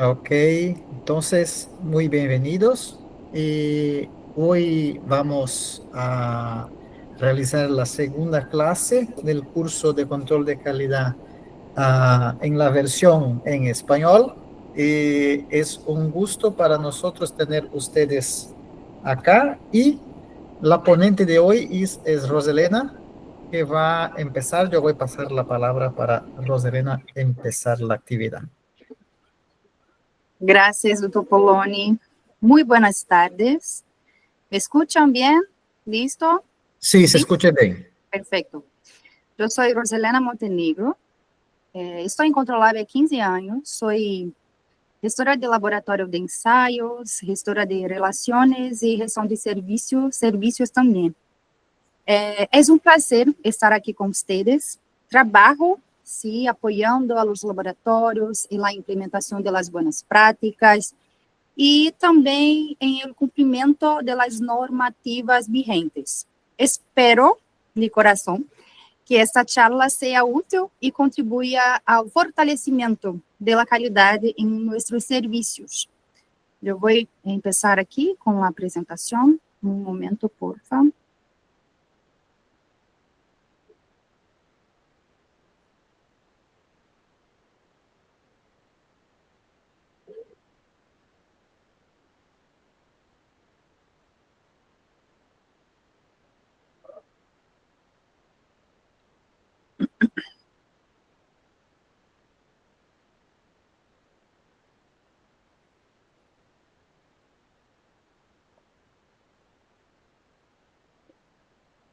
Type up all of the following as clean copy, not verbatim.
Ok, entonces muy bienvenidos. Hoy vamos a realizar la segunda clase del curso de control de calidad en la versión en español. Es un gusto para nosotros tener ustedes acá y la ponente de hoy es Roselena, que va a empezar. Yo voy a pasar la palabra para Roselena empezar la actividad. Gracias, Dr. Poloni. Muy buenas tardes. ¿Me escuchan bien? ¿Listo? Sí, se ¿Sí? escucha bien. Perfecto. Yo soy Roselena Montenegro. Estou em Controlab há 15 anos. Sou gestora de laboratório de ensaios, gestora de relações e gestão de serviços também. É um prazer estar aqui com vocês. Trabalho, sim, apoiando a los laboratórios e a implementação das boas práticas, e também em el cumprimento das normativas vigentes. Espero, de coração, que esta charla seja útil e contribua ao fortalecimento da qualidade em nossos serviços. Eu vou começar aqui com a apresentação. Um momento, por favor.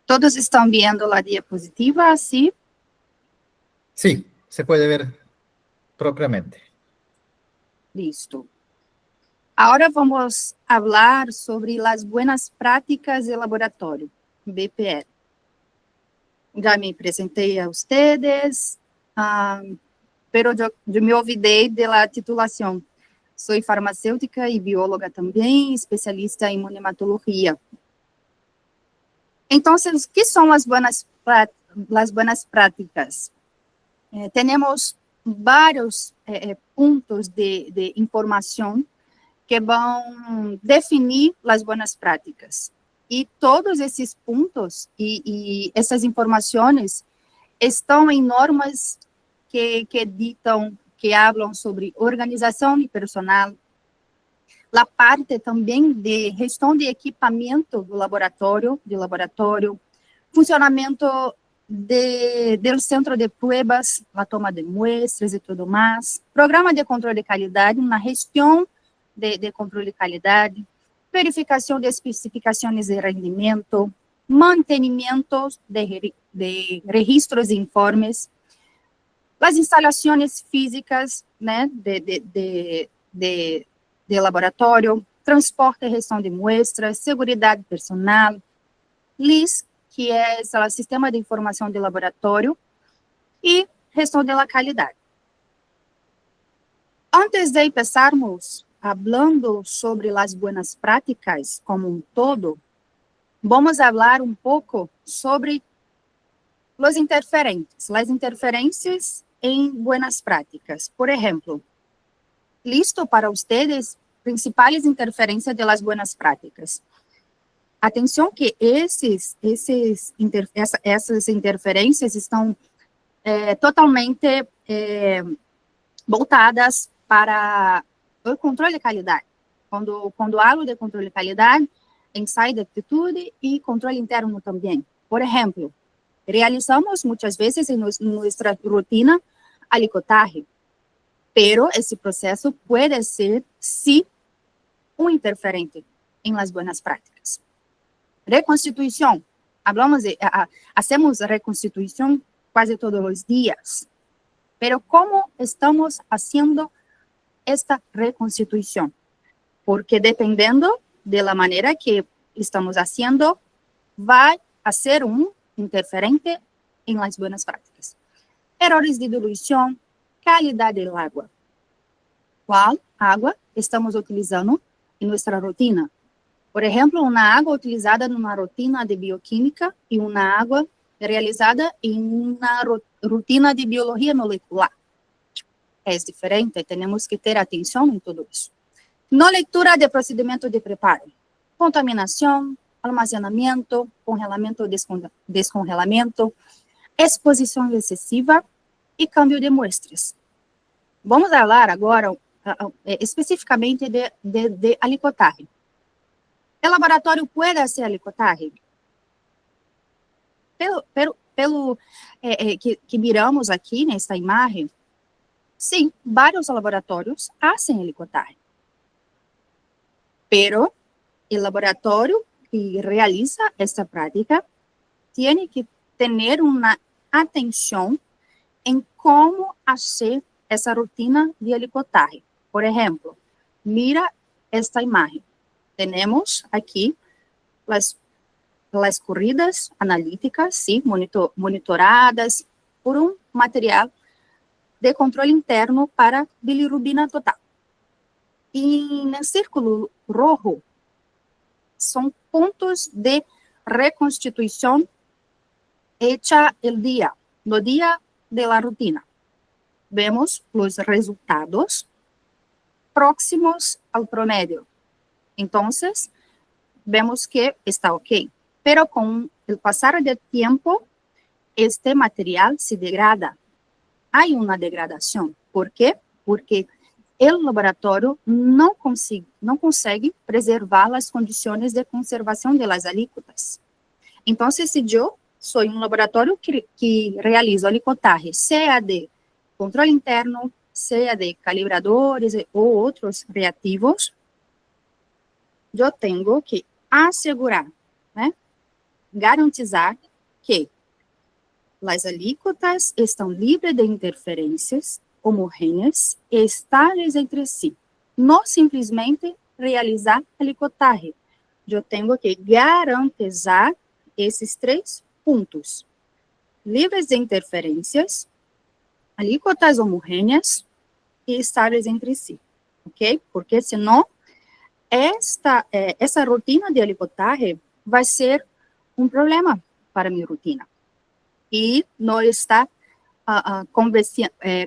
Todos estão vendo a diapositiva, sim? Sí, se puede ver propiamente. Listo. Agora vamos falar sobre as boas práticas de laboratório, BPL. Já me apresentei a vocês, pero eu me olvidei da titulação. Sou farmacêutica e bióloga também, especialista em imunohematologia. Então, o que são as boas práticas? Temos vários pontos de informação que vão definir as boas práticas. E todos esses pontos e essas informações estão em normas que ditam, que falam sobre organização de personal, a parte também de gestão de equipamento do laboratório, funcionamento do centro de pruebas, a toma de muestras e tudo mais, programa de controle de qualidade, na gestão de controle de qualidade, verificação de especificações de rendimento, mantenimento de registros e informes, as instalações físicas, né, de laboratório, transporte e gestão de muestras, seguridade personal, LIS, que é o Sistema de Informação de Laboratório, e gestão da qualidade. Antes de começarmos falando sobre as boas práticas como um todo, vamos falar um pouco sobre as interferências em boas práticas. Por exemplo, listo para vocês principais interferências de las boas práticas. Atenção que essas interferências estão totalmente voltadas para o controle de qualidade. Quando hablo de controle de qualidade, ensaio de atitude e controle interno também. Por exemplo, realizamos muitas vezes em nossa rotina alicotagem, pero esse processo pode ser, sim, um interferente em las buenas práticas. Reconstituição. Hacemos reconstituição quase todos os dias. Pero como estamos haciendo esta reconstituição? Porque dependendo de la maneira que estamos haciendo, vai a ser um interferente em las buenas práticas. Errores de diluição, qualidade da água. Qual água estamos utilizando em nossa rotina? Por exemplo, uma água utilizada numa rotina de bioquímica e uma água realizada em uma rotina de biologia molecular. é diferente, temos que ter atenção em tudo isso. Na leitura de procedimento de preparo, contaminação, armazenamento, congelamento, descongelamento, exposição excessiva e câmbio de muestras. Vamos falar agora especificamente de alicotagem. O laboratório pode fazer alicotagem? Pelo que miramos aqui nesta imagem, sim, vários laboratórios fazem alicotagem. Pero o laboratório que realiza esta prática tem que ter uma atenção em como fazer essa rotina de alicotagem. Por exemplo, mira esta imagem. Temos aqui as corridas analíticas, sim, monitoradas por material de controle interno para bilirrubina total. E no círculo rojo são pontos de reconstituição hecha no dia da rotina. Vemos os resultados próximos ao promédio. Então, vemos que está ok. Pero com o passar do tempo, este material se degrada. Há uma degradação. Por quê? Porque o laboratório não consegue preservar as condições de conservação das alíquotas. Então, se eu sou um laboratório que realiza alicotagem, seja de controle interno, seja de calibradores ou outros reativos, eu tenho que assegurar, garantizar que as alíquotas estão livres de interferências homogêneas e estáveis entre si. Não simplesmente realizar alicotagem. Eu tenho que garantizar esses 3 pontos. Livres de interferências, alíquotas homogêneas e estáveis entre si. Ok? Porque senão, essa rotina de alicotagem vai ser um problema para minha rotina. E não está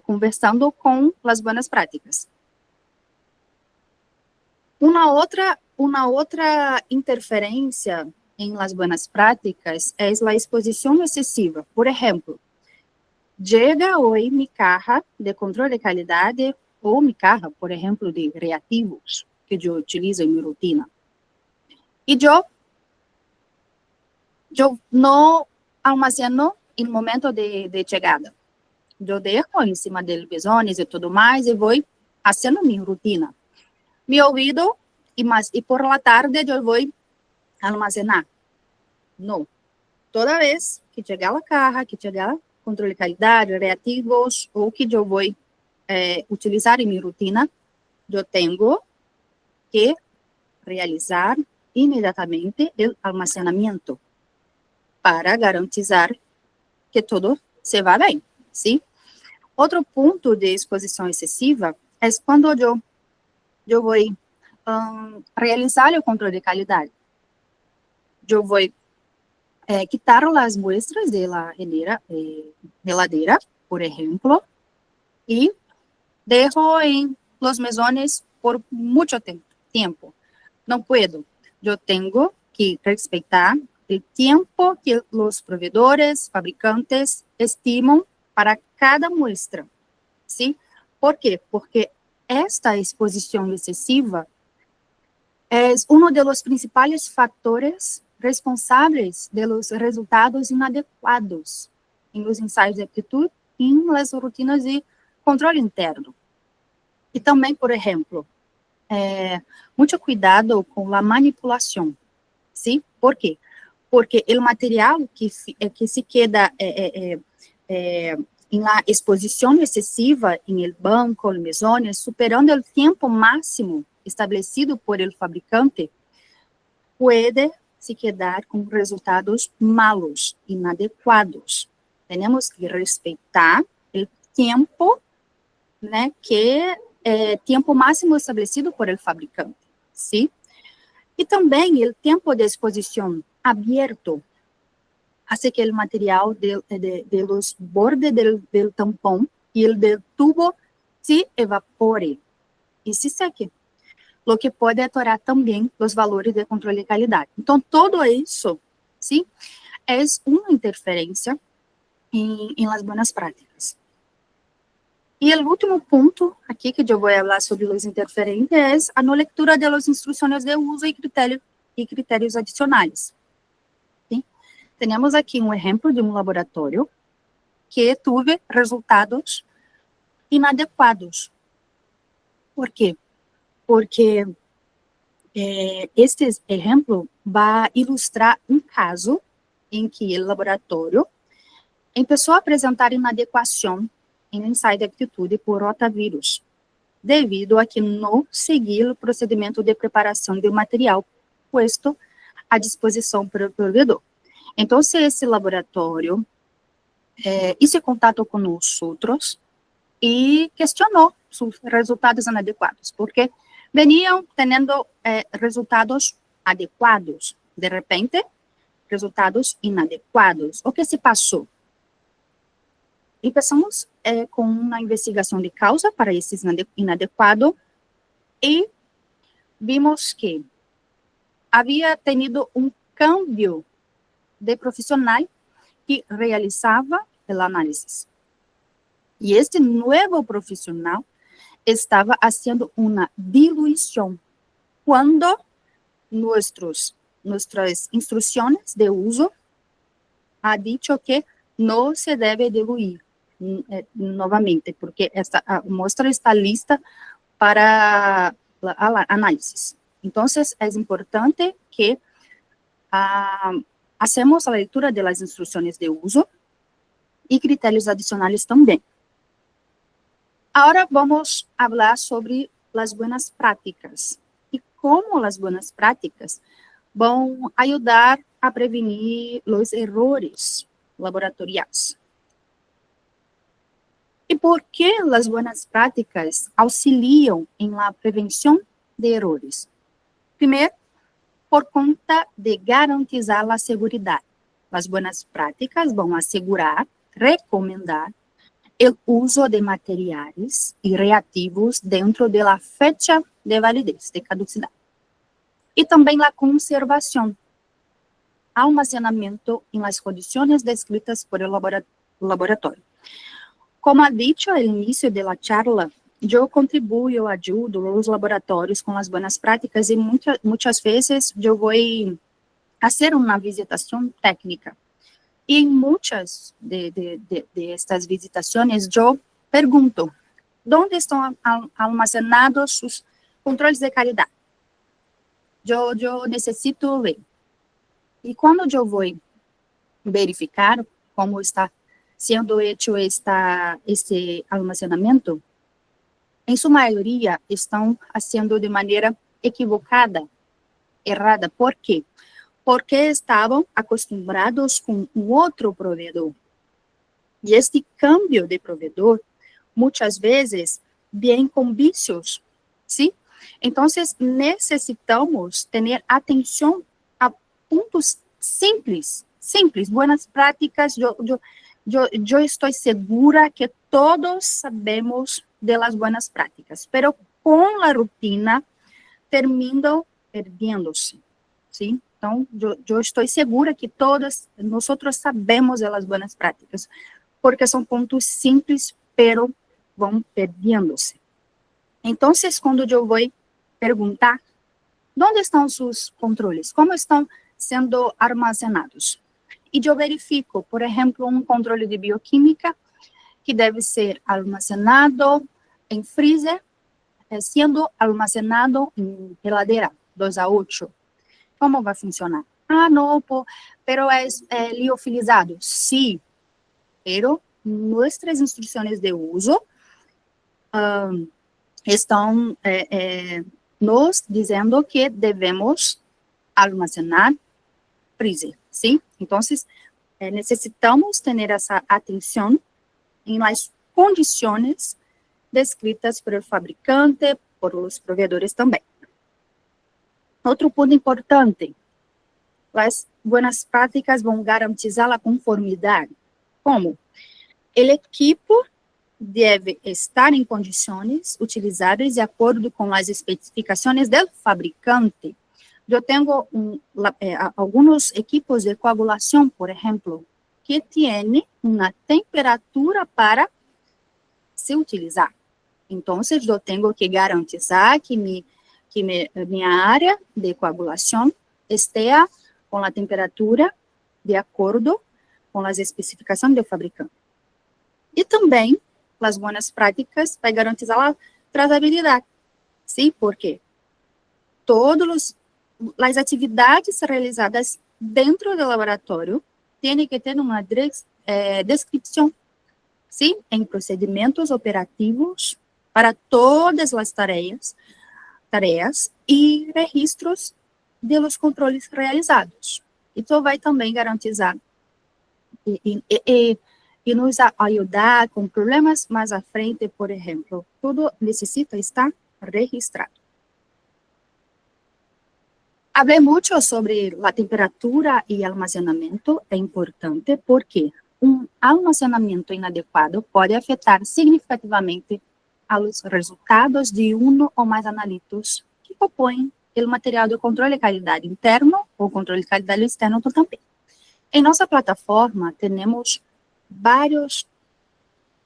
conversando com as boas práticas. Uma outra interferência em las buenas práticas é a exposição excessiva. Por exemplo, chega hoje minha caja de controle de qualidade ou minha caja, por exemplo, de reativos que eu utilizo em minha rotina. E eu não almaceno em momento de chegada. Eu deixo em cima dos besones e tudo mais e vou fazendo minha rotina. Me ouvido e por la tarde eu vou almacenar. Não. Toda vez que chegar a caja, que chegar controle de qualidade, reativos, ou que eu vou utilizar em minha rotina, eu tenho que realizar imediatamente o armazenamento para garantizar que tudo se vá bem, sim? Outro ponto de exposição excessiva é quando eu vou realizar o controle de qualidade. Eu vou quitar as muestras de la geladeira, por exemplo, e deixo em los mesones por muito tempo. Não puedo. Eu tenho que respeitar o tempo que os provedores, fabricantes estimam para cada muestra. Sim? Por quê? Porque esta exposição excessiva é um dos principais fatores responsáveis pelos resultados inadequados em los ensaios de aptitude e em las rotinas de controle interno. E também, por exemplo, muito cuidado com a manipulação. Sim? Por quê? Porque o material que se queda em la exposição excessiva em el banco, el mesone, superando o tempo máximo estabelecido por el fabricante, pode se quedar com resultados malos, inadequados. Temos que respeitar o tempo, tempo máximo estabelecido por el fabricante, sim? E também o tempo de exposição aberto hace que o material de los bordes del tampón e el del tubo se evapore e se seque, o que pode atorar também os valores de controle de qualidade. Então, tudo isso, sim, é uma interferência em las buenas práticas. E o último ponto aqui que eu vou falar sobre os interferentes é a não leitura de las instruções de uso e critérios adicionais. Sim? Temos aqui um exemplo de um laboratório que teve resultados inadequados. Por quê? Porque este exemplo vai ilustrar um caso em que o laboratório começou a apresentar inadequação em ensaio de aptitude por rotavírus, devido a que não seguiu o procedimento de preparação do material posto à disposição pelo provedor. Então, esse laboratório hizo contato com nós outros e questionou seus resultados inadequados, porque veniam tendo resultados adequados, de repente, resultados inadequados. O que se passou? Começamos com uma investigação de causa para esses inadequados e vimos que havia tenido um cambio de profissional que realizava a análise. E este novo profissional estava fazendo uma diluição, quando nossas instruções de uso ha dicho que não se deve diluir novamente, porque esta amostra está lista para a análise. Então, é importante que hacemos a leitura das instruções de uso e critérios adicionais também. Agora vamos falar sobre as boas práticas e como as boas práticas vão ajudar a prevenir os erros laboratoriais. E por que as boas práticas auxiliam em la prevenção de erros? Primeiro, por conta de garantizar a segurança. As boas práticas vão assegurar, recomendar o uso de materiais e reativos dentro da fecha de validez, de caducidade. E também a conservação, almacenamento em las condições descritas por el laboratório. Como ha dicho al inicio de la charla, eu contribuo, ajudo os laboratórios com as boas práticas e muitas vezes eu vou fazer uma visitação técnica. E em muitas de estas visitações, eu pergunto, onde estão almacenados os controles de qualidade? Eu necessito ver. E quando eu vou verificar como está sendo feito este almacenamento, em sua maioria estão fazendo de maneira equivocada, errada. Por quê? Porque estavam acostumados com um outro provedor. E este câmbio de provedor, muitas vezes, vem com vícios, sim? Então, necessitamos ter atenção a pontos simples, boas práticas. Eu estou segura que todos sabemos de las buenas práticas, pero com a rutina terminam perdendo-se, sim? Então, eu estou segura que todos nós sabemos das boas práticas, porque são pontos simples, pero vão perdendo-se. Então, quando eu vou perguntar, onde estão os controles? Como estão sendo armazenados? E eu verifico, por exemplo, um controle de bioquímica que deve ser armazenado em freezer, sendo armazenado em geladeira 2 a 8. Como vai funcionar? Não, pero é liofilizado. Sim, pero nossas instruções de uso estão nos dizendo que devemos armazenar freezer, sim? Então, necessitamos ter essa atenção em las condições descritas pelo fabricante, por os provedores também. Outro ponto importante, as boas práticas vão garantizar a conformidade. Como? O equipo deve estar em condições utilizadas de acordo com as especificações do fabricante. Eu tenho alguns equipos de coagulação, por exemplo, que têm uma temperatura para se utilizar. Então, eu tenho que garantizar que minha área de coagulação esteja com a temperatura de acordo com as especificações do fabricante. E também, as boas práticas para garantizar a trazabilidade. Sim, porque todas as atividades realizadas dentro do laboratório têm que ter uma descrição, sim, em procedimentos operativos para todas as tarefas e registros dos controles realizados. Isso vai também garantizar e nos ajudar com problemas mais à frente, por exemplo. Tudo necessita estar registrado. Falei muito sobre a temperatura e armazenamento, é importante porque um armazenamento inadequado pode afetar significativamente aos resultados de um ou mais analitos que compõem o material de controle de qualidade interno ou controle de qualidade externo também. Em nossa plataforma, temos vários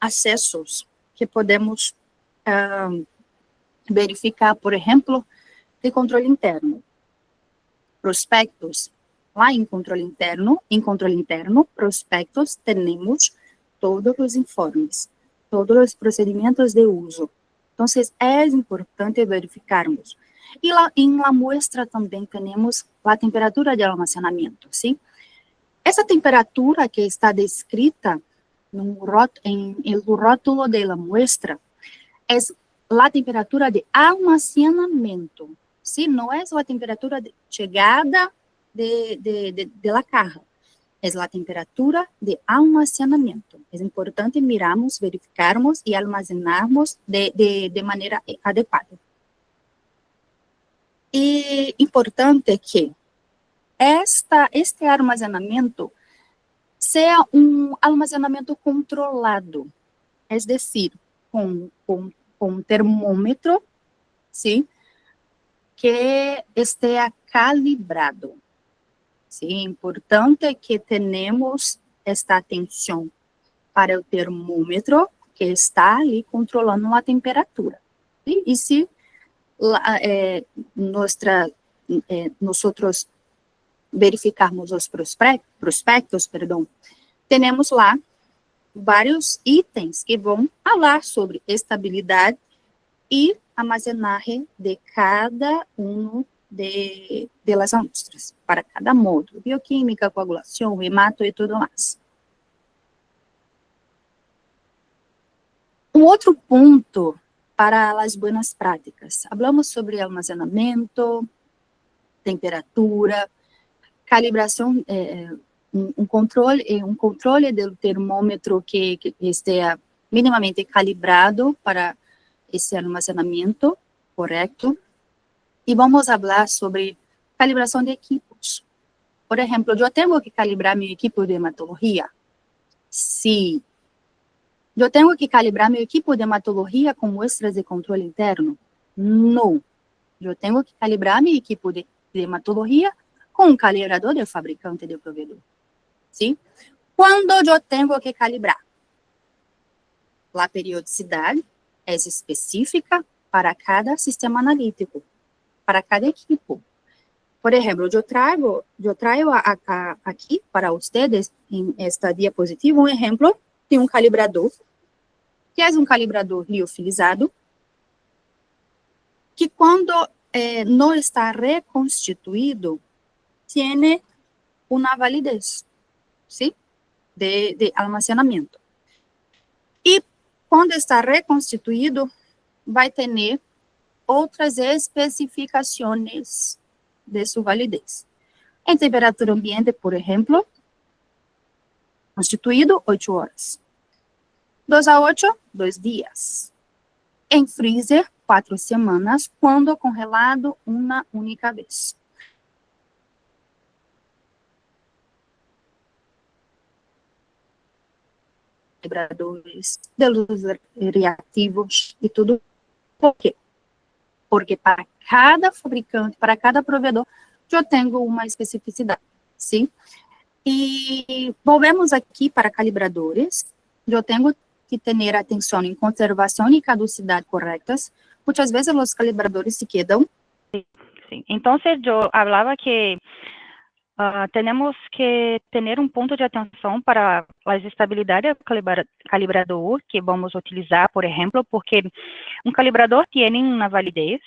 acessos que podemos verificar, por exemplo, de controle interno. Prospectos, lá em controle interno, prospectos, temos todos os informes, todos os procedimentos de uso. Então, é importante verificarmos. E lá em la muestra também temos a temperatura de armazenamento, sim? Essa temperatura que está descrita no rótulo da muestra é a temperatura de almacenamento, sim? Não é a temperatura de chegada de la caja, é a temperatura de almacenamento. É importante mirarmos, verificarmos e almacenarmos de maneira adequada. E importante que este armazenamento seja um armazenamento controlado, é decir, com um termômetro, sim, que esteja calibrado. Sim, é importante que tenhamos esta atenção para o termômetro que está ali controlando a temperatura. E se nós verificarmos os prospectos, temos lá vários itens que vão falar sobre estabilidade e armazenagem de cada das amostras, para cada módulo, bioquímica, coagulação, hemato e tudo mais. Um outro ponto para as boas práticas. Falamos sobre armazenamento, temperatura, calibração, um controle do termômetro que esteja minimamente calibrado para esse armazenamento correto. E vamos falar sobre calibração de equipos. Por exemplo, eu tenho que calibrar meu equipo de hematologia? Sim. Eu tenho que calibrar meu equipo de hematologia com muestras de controle interno? Não. Eu tenho que calibrar meu equipo de hematologia com um calibrador do fabricante do provedor. Sim? Quando eu tenho que calibrar? A periodicidade é específica para cada sistema analítico, para cada equipo. Por exemplo, eu trago aqui para vocês, em esta diapositiva, um exemplo de um calibrador, que é um calibrador liofilizado, que quando não está reconstituído, tem uma validez, sim, de almacenamento. E quando está reconstituído, vai ter outras especificações de sua validez. Em temperatura ambiente, por exemplo, constituído 8 horas. 2 a 8, 2 dias. Em freezer, 4 semanas, quando congelado uma única vez. calibradores, de luz reativos e tudo. Por quê? Porque para cada fabricante, para cada provedor, eu tenho uma especificidade, sim? E volvemos aqui para calibradores. Eu tenho que ter atenção em conservação e caducidade corretas. Muitas vezes os calibradores se quedam. Sí. Entonces yo hablaba que tenemos que tener un punto de atención para la estabilidad del calibrador que vamos a utilizar, por ejemplo, porque un calibrador tiene una validez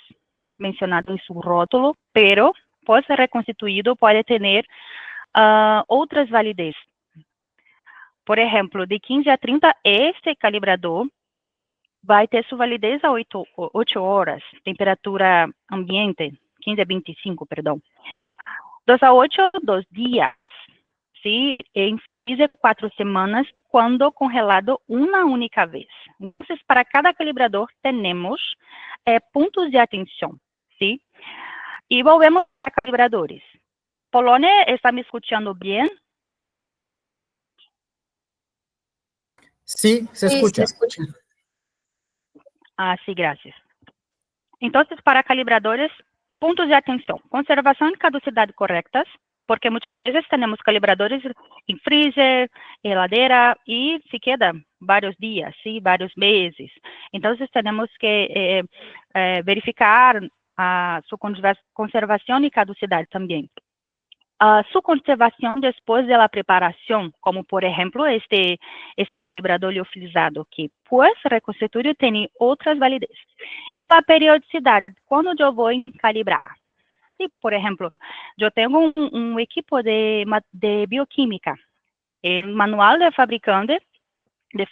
mencionada en su rótulo, pero pode ser reconstituído, puede tener outras validez. Por exemplo, de 15 a 30, este calibrador vai ter sua validez a 8 horas, temperatura ambiente, 15 a 25, perdão. 2 a 8, 2 dias. Sim, em 4 semanas, quando congelado uma única vez. Então, para cada calibrador, temos pontos de atenção, sim? E volvemos a calibradores. Polônia, está me escutando bem? Sí, se escucha. Ah, sim, graças. Então, para calibradores, pontos de atenção. Conservação e caducidade corretas, porque muitas vezes temos calibradores em freezer, geladeira, e se queda vários dias, sim, vários meses. Então, temos que verificar a sua conservação e caducidade também. Sua conservação depois da preparação, como, por exemplo, este calibrador liofilizado, que, pois, reconstituir tem outras validez. A periodicidade, quando eu vou calibrar? Se, por exemplo, eu tenho um equipo de bioquímica, o manual de fabricante diz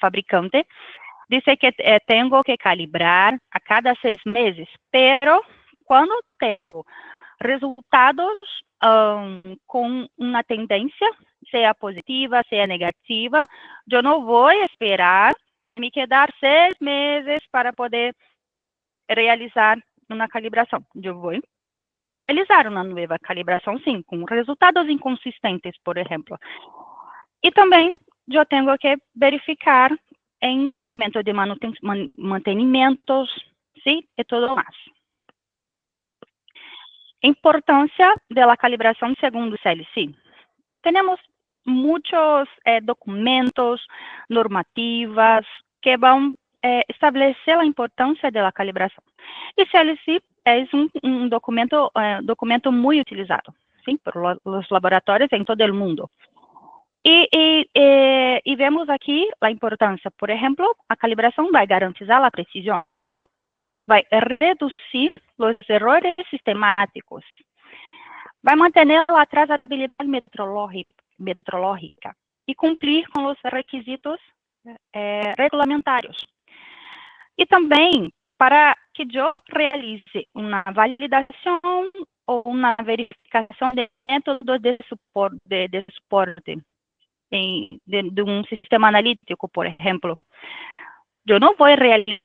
que tenho que calibrar a cada 6 meses, pero quando tenho resultados com uma tendência, seja positiva, seja negativa, eu não vou esperar me quedar 6 meses para poder realizar uma calibração. Eu vou realizar uma nova calibração, sim, com resultados inconsistentes, por exemplo. E também eu tenho que verificar em momento de mantenimentos, sim, e tudo mais. Importância da calibração segundo o CLC. Temos muitos documentos, normativas, que vão estabelecer a importância da calibração. E CLC é um documento muito utilizado, sim, por os laboratórios em todo o mundo. E vemos aqui a importância, por exemplo, a calibração vai garantizar a precisão, vai reduzir os erros sistemáticos, vai manter a trazabilidade metrológica e cumprir com os requisitos regulamentários. E também para que eu realize uma validação ou uma verificação de métodos de suporte de um sistema analítico, por exemplo, eu não vou realizar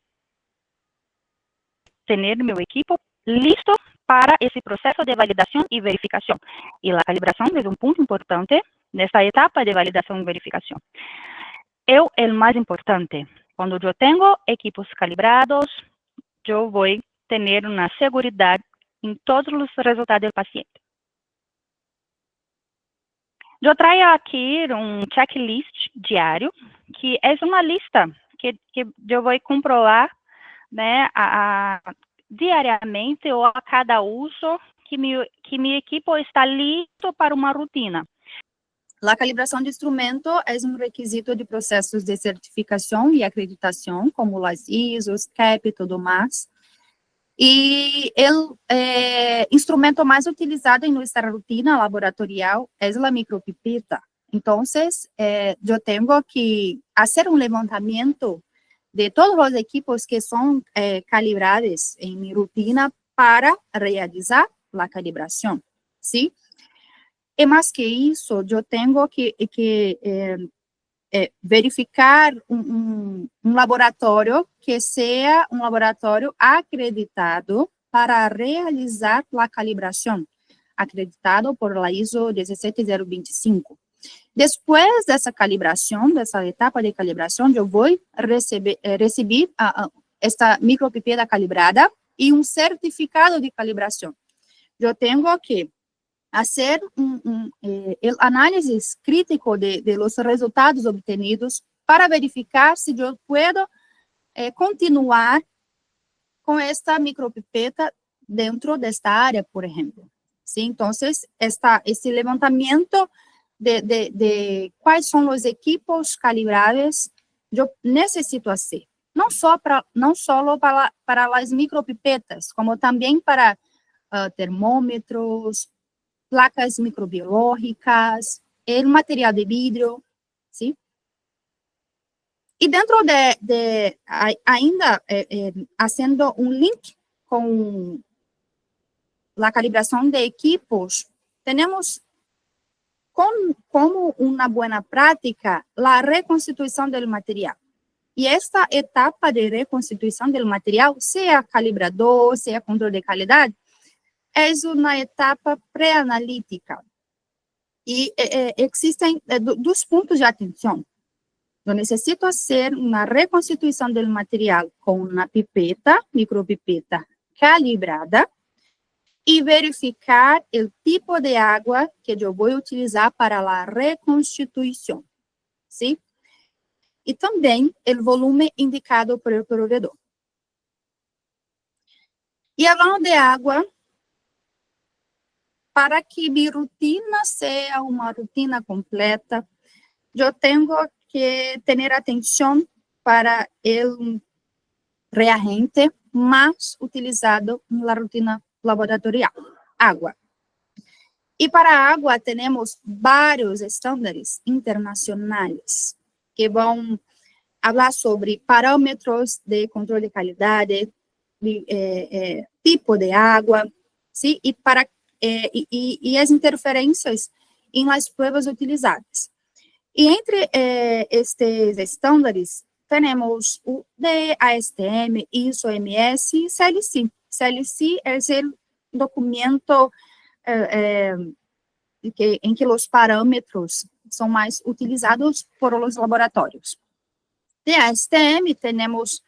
ter meu equipo listo para esse processo de validação e verificação. E a calibração é um ponto importante nessa etapa de validação e verificação. É o mais importante. Quando eu tenho equipos calibrados, eu vou ter uma segurança em todos os resultados do paciente. Eu trago aqui um checklist diário, que é uma lista que eu vou comprovar, né, diariamente ou a cada uso que meu equipo está listo para uma rotina. A calibração de instrumento é um requisito de processos de certificação e acreditação, como as ISOs, CAP e tudo mais. E o instrumento mais utilizado em nossa rotina laboratorial é a micropipeta. Então, eu tenho que fazer um levantamento de todos os equipos que são calibrados em minha rotina para realizar a calibração, sim? E mais que isso, eu tenho que verificar um laboratório que seja um laboratório acreditado para realizar a calibração, acreditado por la ISO 17025. Depois dessa calibração, dessa etapa de calibração, eu vou receber esta micropipeta calibrada e um certificado de calibração. Eu tenho que fazer análise crítico de los resultados obtenidos para verificar se eu posso continuar com esta micropipeta dentro desta área, por exemplo. Sim, então, esse levantamento de quais são os equipos calibráveis eu necessito fazer. Não só para as micropipetas, como também para termômetros, placas microbiológicas, o material de vidro, sim? E dentro ainda fazendo um link com a calibração de equipos, temos como uma boa prática a reconstituição do material. E esta etapa de reconstituição do material, seja calibrador, seja controle de qualidade, é uma etapa pré-analítica. E existem dois pontos de atenção. Eu necessito fazer uma reconstituição do material com uma pipeta, micropipeta calibrada, e verificar o tipo de água que eu vou utilizar para a reconstituição, sim? E também o volume indicado por o provedor. E falando de água, para que minha rotina seja uma rotina completa, eu tenho que ter atenção para o reagente mais utilizado na rotina laboratorial, água. E para a água, temos vários estándares internacionais que vão falar sobre parâmetros de controle de qualidade, tipo de água, sim? E as interferências em as provas utilizadas. E entre estes estándares, temos o DASTM, ISO, MS e CLC. CLC é o documento em que os parâmetros são mais utilizados por os laboratórios. De ASTM, temos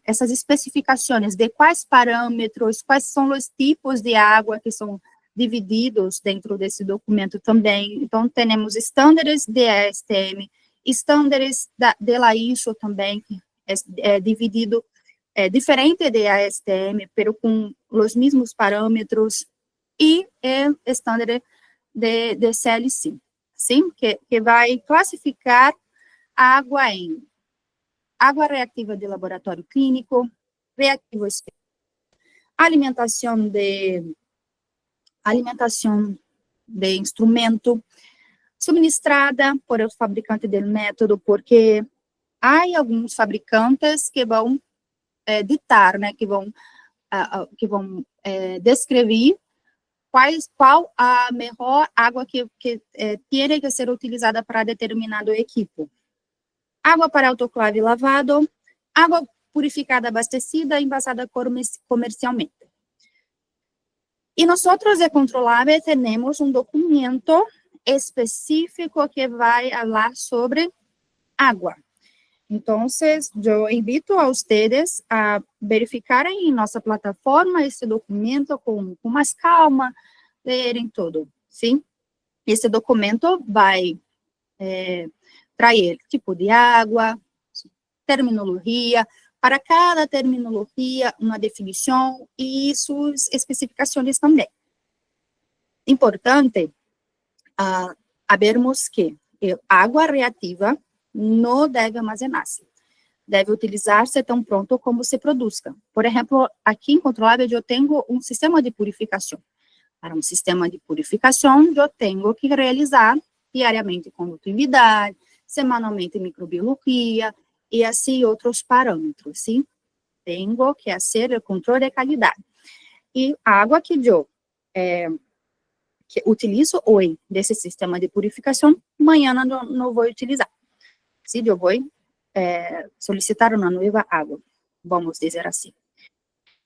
essas especificações de quais parâmetros, quais são os tipos de água que são divididos dentro desse documento também. Então, temos estándares de ASTM, estándares da ISO também, que é dividido, diferente de ASTM, pero com os mesmos parâmetros, e o estándar de CLC, sim? Que vai classificar a água em água reativa de laboratório clínico, reativo alimentação de instrumento, suministrada por o fabricante do método, porque há alguns fabricantes que vão ditar, né, que vão descrever qual a melhor água que tem que ser utilizada para determinado equipo. Água para autoclave lavado, água purificada abastecida, envasada comercialmente. E nós, de Controlab, temos um documento específico que vai falar sobre água. Então, eu invito a vocês a verificarem em nossa plataforma esse documento com mais calma, lerem tudo, sim? Esse documento vai trazer tipo de água, terminologia, para cada terminologia, uma definição e suas especificações também. Importante sabermos que água reativa não deve armazenar-se. Deve utilizar-se tão pronto como se produza. Por exemplo, aqui em Controlab eu tenho um sistema de purificação. Para um sistema de purificação, eu tenho que realizar diariamente condutividade, semanalmente microbiologia, e assim outros parâmetros, sim? Tenho que fazer o controle de qualidade. E a água que eu que utilizo hoje desse sistema de purificação, amanhã não vou utilizar. Se eu vou solicitar uma nova água, vamos dizer assim.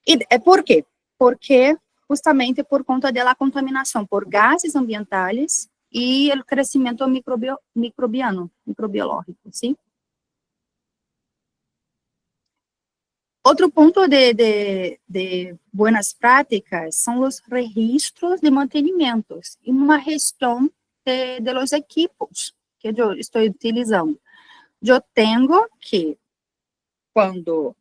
E por quê? Porque justamente por conta da contaminação por gases ambientais e o crescimento microbiológico, sim? Outro ponto de boas práticas são os registros de mantenimentos e uma gestão de los equipos que eu estou utilizando. Eu tenho que, quando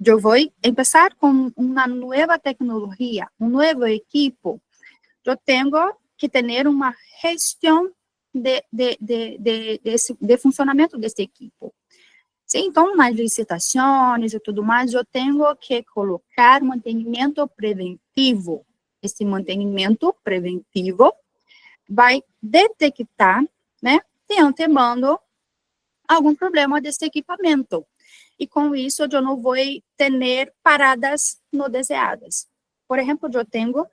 eu vou começar com uma nova tecnologia, um novo equipo, eu tenho que ter uma gestão de funcionamento desse equipo. Sim, então, nas licitações e tudo mais, eu tenho que colocar mantenimento preventivo. Esse mantenimento preventivo vai detectar, né, de antemão, algum problema desse equipamento. E com isso, eu não vou ter paradas não desejadas. Por exemplo, eu tenho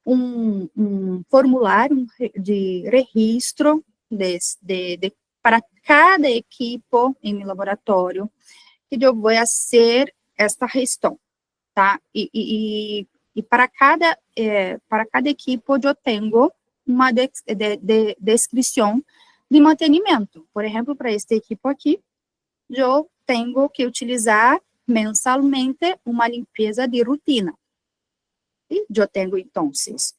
um formulário de registro para cada equipo em meu laboratório, que eu vou fazer esta gestão, tá? E para cada equipo eu tenho uma descrição de mantenimento. Por exemplo, para este equipo aqui, eu tenho que utilizar mensalmente uma limpeza de rotina. E eu tenho, então,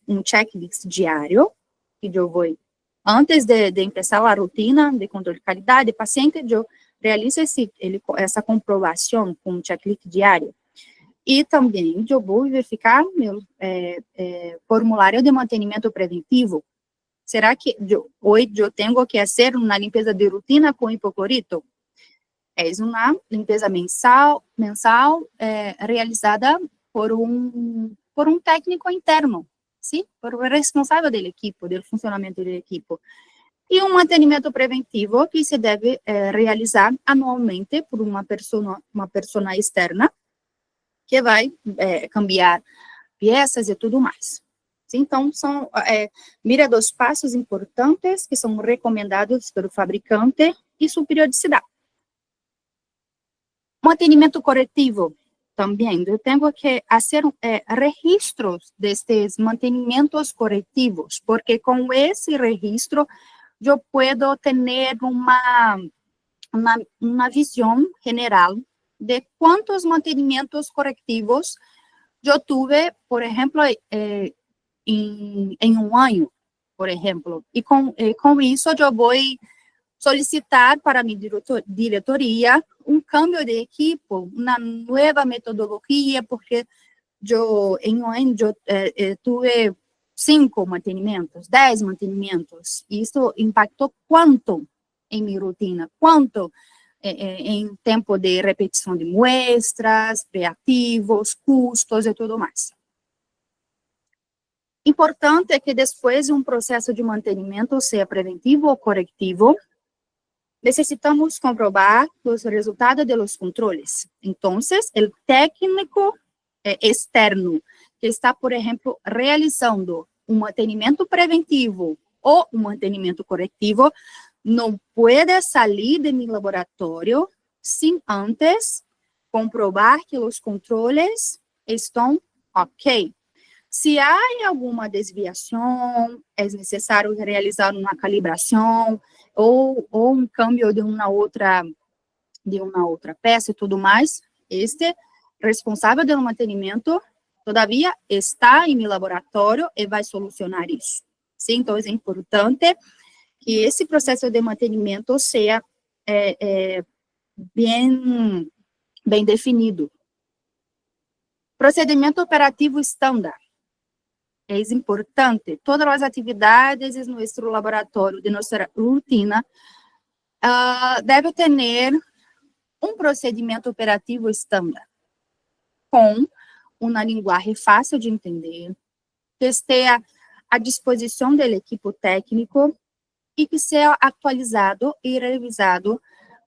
um checklist diário, que eu vou, antes de começar a rotina de controle de qualidade, paciente, eu realizo essa comprovação com um checklist diário. E também eu vou verificar meu formulário de mantenimento preventivo. Será que hoje eu tenho que fazer uma limpeza de rotina com hipoclorito? É uma limpeza mensal realizada por um técnico interno, sim? Por o responsável da equipe, do funcionamento da equipe. E um mantenimento preventivo que se deve realizar anualmente por uma pessoa externa, que vai cambiar peças e tudo mais. Então, mira dos passos importantes que são recomendados pelo fabricante e sua periodicidade. Mantenimento corretivo também. Eu tenho que fazer registros destes mantenimentos corretivos, porque com esse registro eu posso ter uma visão geral de quantos mantenimentos corretivos eu tive, por exemplo, em um ano, por exemplo. E com isso eu vou solicitar para minha diretoria um câmbio de equipe, uma nova metodologia, porque em um ano eu tive 5 mantenimentos, 10 mantenimentos. Isso impactou quanto em minha rotina, quanto em tempo de repetição de muestras, reativos, custos e tudo mais. Importante é que depois de um processo de mantenimento, seja preventivo ou corretivo, necesitamos comprobar os resultados dos controles. Então, o técnico externo que está, por exemplo, realizando um mantenimento preventivo ou um mantenimento corretivo, não pode sair de meu laboratório sem antes comprovar que os controles estão ok. Se há alguma desviação, é necessário realizar uma calibração ou um câmbio de uma outra peça e tudo mais. Este responsável do mantenimento, todavia, está em meu laboratório e vai solucionar isso. Sim, então, é importante que esse processo de mantenimento seja bem definido. Procedimento operativo estándar. É importante, todas as atividades em nosso laboratório, de nossa rotina, deve ter um procedimento operativo estándar, com uma linguagem fácil de entender, que esteja à disposição do equipe técnico e que seja atualizado e revisado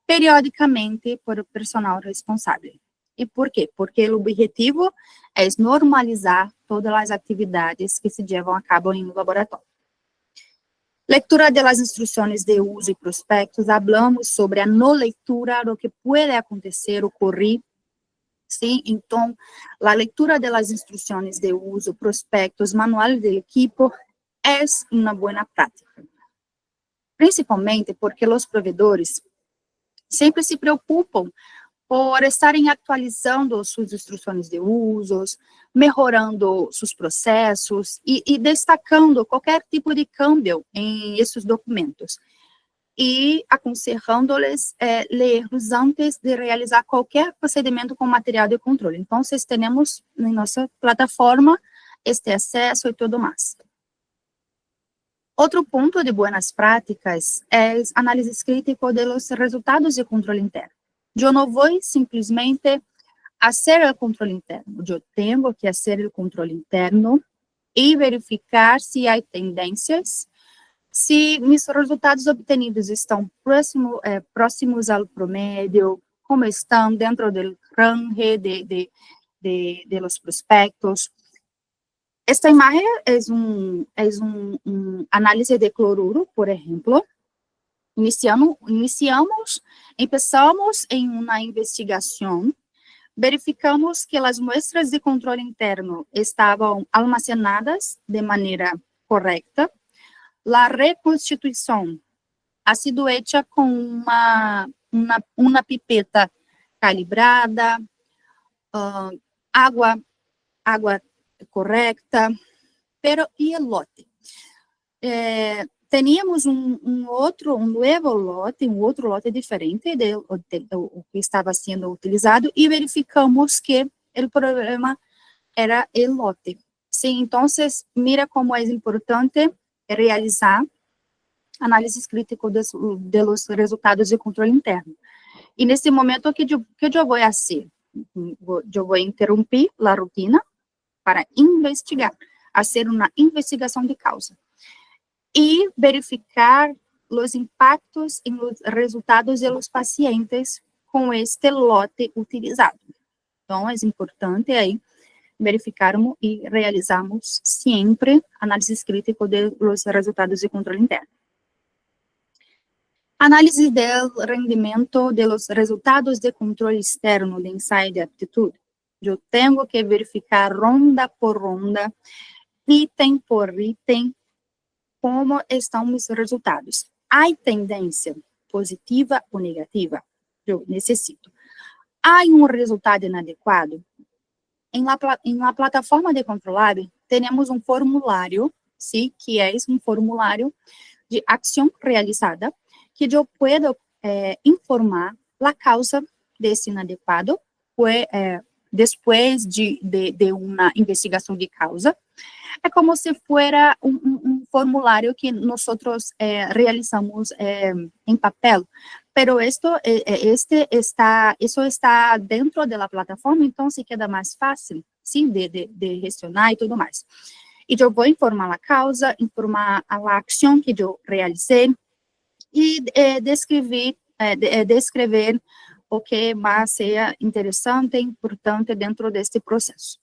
periodicamente por o personal responsável. E por quê? Porque o objetivo é normalizar todas as atividades que se levam a cabo em um laboratório. Leitura das instruções de uso e prospectos, falamos sobre a não leitura do que pode acontecer, ocorrer, Sim, então, a leitura das instruções de uso, prospectos, manual do equipo é uma boa prática. Principalmente porque os provedores sempre se preocupam por estarem atualizando suas instruções de usos, melhorando seus processos e destacando qualquer tipo de câmbio em esses documentos. E aconselhando-lhes ler-los antes de realizar qualquer procedimento com material de controle. Então, temos na nossa plataforma este acesso e tudo mais. Outro ponto de boas práticas é análise crítica dos resultados de controle interno. Eu não vou simplesmente fazer o controle interno, eu tenho que fazer o controle interno e verificar se há tendências, se meus resultados obtenidos estão próximos ao promédio, como estão dentro do range de los prospectos. Esta imagem é um análise de cloruro, por exemplo. Empezamos em uma investigação, verificamos que as muestras de controle interno estavam almacenadas de maneira correta. A reconstituição ha sido hecha com uma pipeta calibrada, água correta, pero e o lote? Teníamos um outro lote diferente do que estava sendo utilizado e verificamos que o problema era o lote. Sim, então, mira como é importante realizar análises críticas de los resultados de controle interno. E nesse momento, o que eu vou fazer? Eu vou interromper a rotina para investigar, fazer uma investigação de causa e verificar os impactos em los resultados de los pacientes com este lote utilizado. Então, é importante aí verificarmos e realizarmos sempre análises críticas de los resultados de controle interno. Análise do rendimento de los resultados de controle externo de ensaio de aptitude. Eu tenho que verificar ronda por ronda, item por item, como estão meus resultados. Há tendência positiva ou negativa? Eu necessito. Há um resultado inadequado? Em la plataforma de Controlab, temos um formulário, sim, que é um formulário de ação realizada, que eu posso informar a causa desse inadequado, depois de uma investigação de causa. É como se fosse um formulário que nós realizamos em papel, pero isso está dentro da plataforma, então se queda mais fácil, sim, de gestionar e tudo mais. E eu vou informar a causa, informar a ação que eu realizei e descrever o que mais seja interessante e importante dentro deste processo.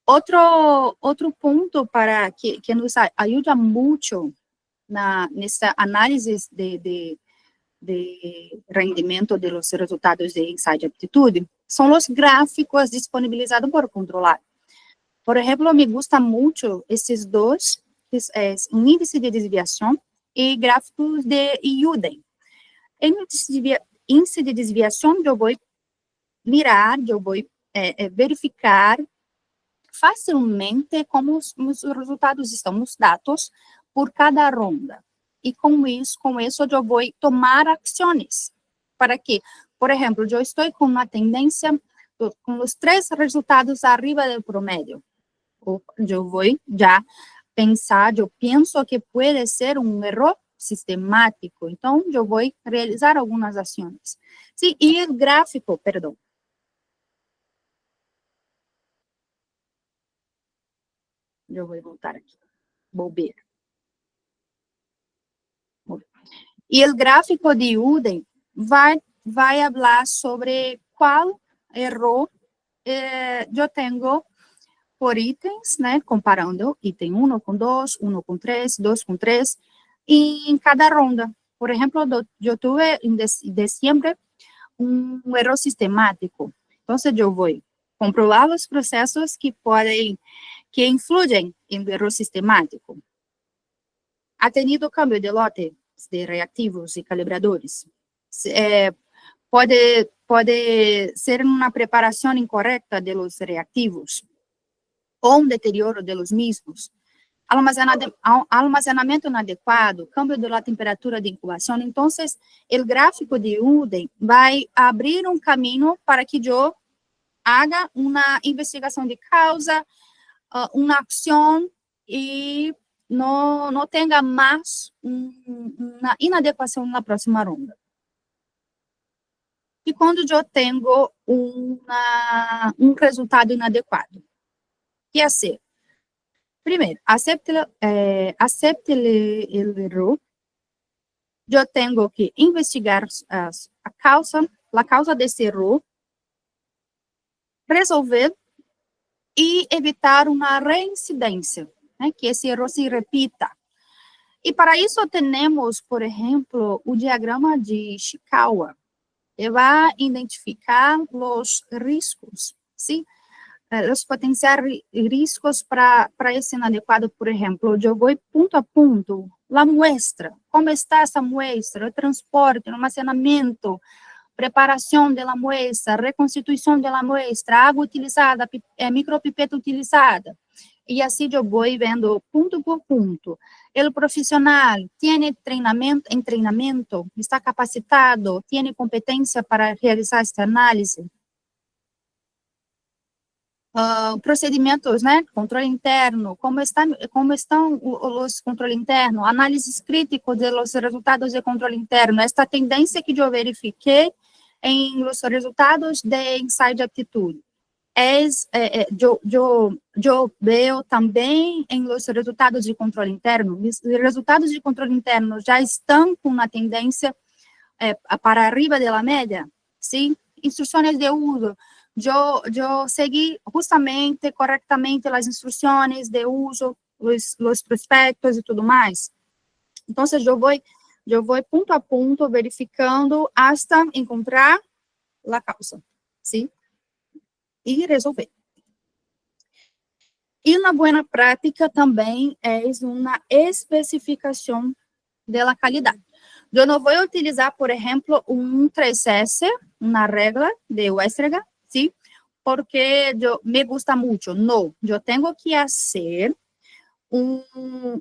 Outro ponto para que nos ajuda muito nessa análise de rendimento dos resultados de ensaio de aptitude são os gráficos disponibilizados por Controlab. Por exemplo, me gusta muito esses dois, um índice de desviação e gráficos de Udemy. Em índice de desviação, eu vou mirar, eu vou verificar facilmente como os resultados estão nos dados por cada ronda. E com isso eu vou tomar ações. Para que, por exemplo, eu estou com uma tendência com os 3 resultados arriba do promédio. Eu vou já pensar, eu penso que pode ser um erro sistemático. Então, eu vou realizar algumas ações. Sim, e o gráfico, perdão. Eu vou voltar aqui. Vou ver. E o gráfico de Udemy vai falar sobre qual erro eu tenho por itens, né? Comparando item 1 com 2, 1 com 3, 2 com 3, e em cada ronda. Por exemplo, eu tive em dezembro um erro sistemático, Então, eu vou comprovar os processos que influyen en el error sistemático. Ha tenido cambio de lote de reactivos y calibradores. Pode ser uma preparação incorreta de los reactivos ou um deterioro de los mismos, almacenamento inadequado, cambio de la temperatura de incubação. Então, o gráfico de UDEM vai abrir um caminho para que eu haga uma investigação de causa, uma ação e não tenha mais uma inadequação na próxima ronda. E quando eu tenho um resultado inadequado, que é ser, primeiro, acepte o erro. Eu tenho que investigar a causa desse erro, resolver e evitar uma reincidência, né, que esse erro se repita. E para isso temos, por exemplo, o diagrama de Ishikawa. Ele vai identificar os riscos, sim? Os potenciais riscos para esse inadequado, por exemplo, eu vou ponto a ponto, a muestra, como está essa muestra, o transporte, o armazenamento, preparação da muestra, reconstituição da muestra, água utilizada, micropipeta utilizada. E assim eu vou vendo ponto por ponto. O profissional tem treinamento, está capacitado, tem competência para realizar esta análise. Procedimentos, né? Controle interno, como estão os controle interno, análises críticas dos resultados de controle interno. Esta tendência que eu verifiquei em os resultados de ensaio de aptitude. Eu vejo também em os resultados de controle interno. Os resultados de controle interno já estão com uma tendência para arriba da média, sim? Instruções de uso. Eu segui justamente, corretamente as instruções de uso, os prospectos e tudo mais. Então, eu vou ponto a ponto verificando hasta encontrar a causa, sim? E resolver. E uma boa prática também é uma especificação da qualidade. Eu não vou utilizar, por exemplo, um 3S, uma regra de Westergaard, sim? Porque me gusta muito. Não, eu tenho que fazer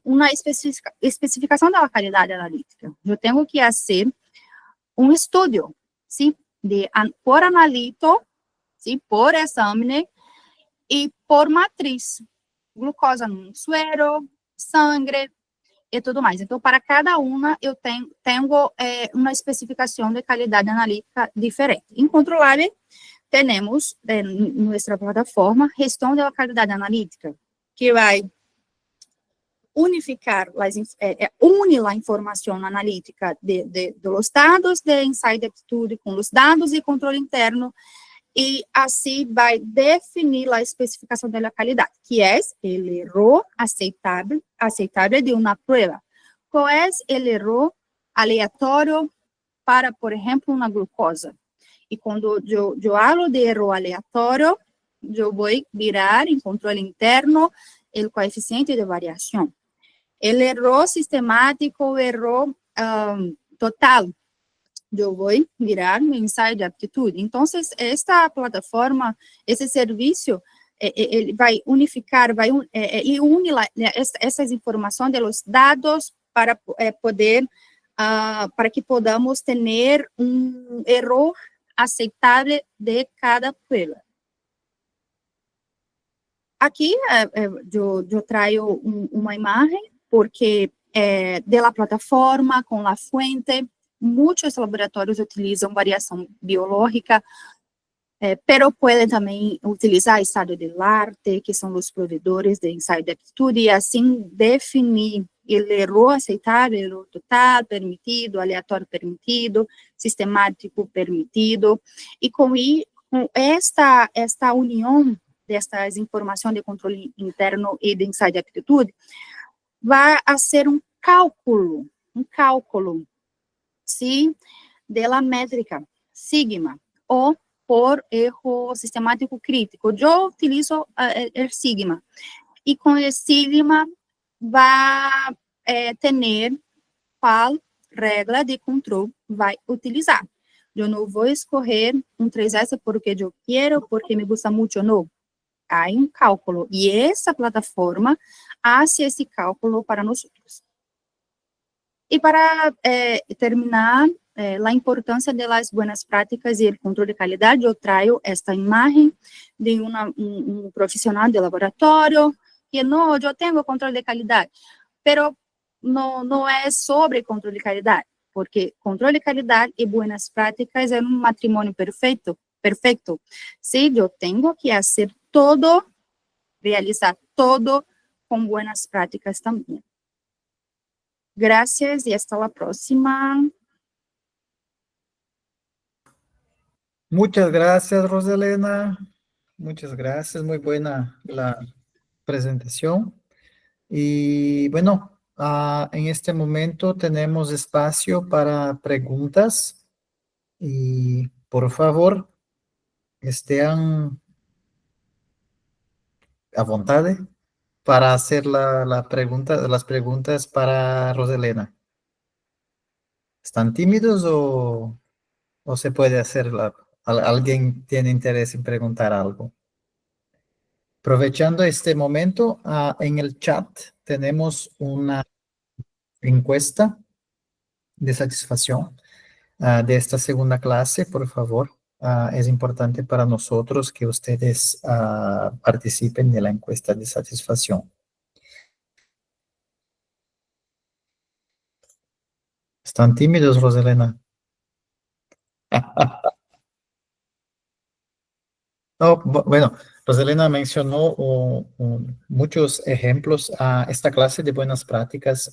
uma especificação da qualidade analítica. Eu tenho que fazer um estudo, sim? Por analito, sim, por exame e por matriz, glucosa no suero, sangue e tudo mais. Então, para cada uma, eu tenho uma especificação de qualidade analítica diferente. Em Controlab, temos nossa plataforma gestão da qualidade analítica, que vai unificar, une a informação analítica dos dados de ensaio de aptitude com os dados de controle interno, e assim vai definir a especificação da qualidade, que é o erro aceitável de uma prova. Qual é o erro aleatório para, por exemplo, uma glucosa? E quando eu falo de erro aleatório, eu vou virar em controle interno o coeficiente de variação. O erro sistemático, o erro total, eu vou virar no ensaio de aptitude. Então, esta plataforma, esse serviço, ele vai unificar, e une essas informações dos dados para poder, para que podamos ter um erro aceitável de cada prova. Aqui, eu trago uma imagem, porque da plataforma, com a fonte, muitos laboratórios utilizam variação biológica, pero podem também utilizar estado de arte, que são os provedores de ensaio de aptitude, e assim definir o erro aceitável, erro total permitido, aleatório permitido, sistemático permitido, e com esta união destas informações de controle interno e de ensaio de aptitude, vai a ser um cálculo, sim, da métrica sigma, ou por erro sistemático crítico. Eu utilizo o Sigma, e com o Sigma vai ter qual regra de controle vai utilizar. Eu não vou escolher um 3S porque eu quero, porque me gusta muito, não. Há um cálculo, e essa plataforma faz esse cálculo para nós. E para terminar, a importância das boas práticas e o controle de qualidade, eu trago esta imagem de um profissional de laboratório, que não, eu tenho controle de qualidade, pero não é sobre controle de qualidade, porque controle de qualidade e boas práticas é um matrimônio perfeito. Se eu tenho que fazer todo, realizar todo com boas práticas também. Gracias y hasta la próxima. Muchas gracias, Roselena. Muchas gracias. Muy buena la presentación. Y bueno, en este momento tenemos espacio para preguntas. Y por favor, estén a vontade para hacer las preguntas para Roselena. ¿Están tímidos o se puede hacerla? ¿Alguien tiene interés en preguntar algo? Aprovechando este momento, en el chat tenemos una encuesta de satisfacción de esta segunda clase, por favor. Es importante para nosotros que ustedes participen de la encuesta de satisfacción. ¿Están tímidos, Roselena? No, bueno, Roselena mencionó muchos ejemplos. Esta clase de buenas prácticas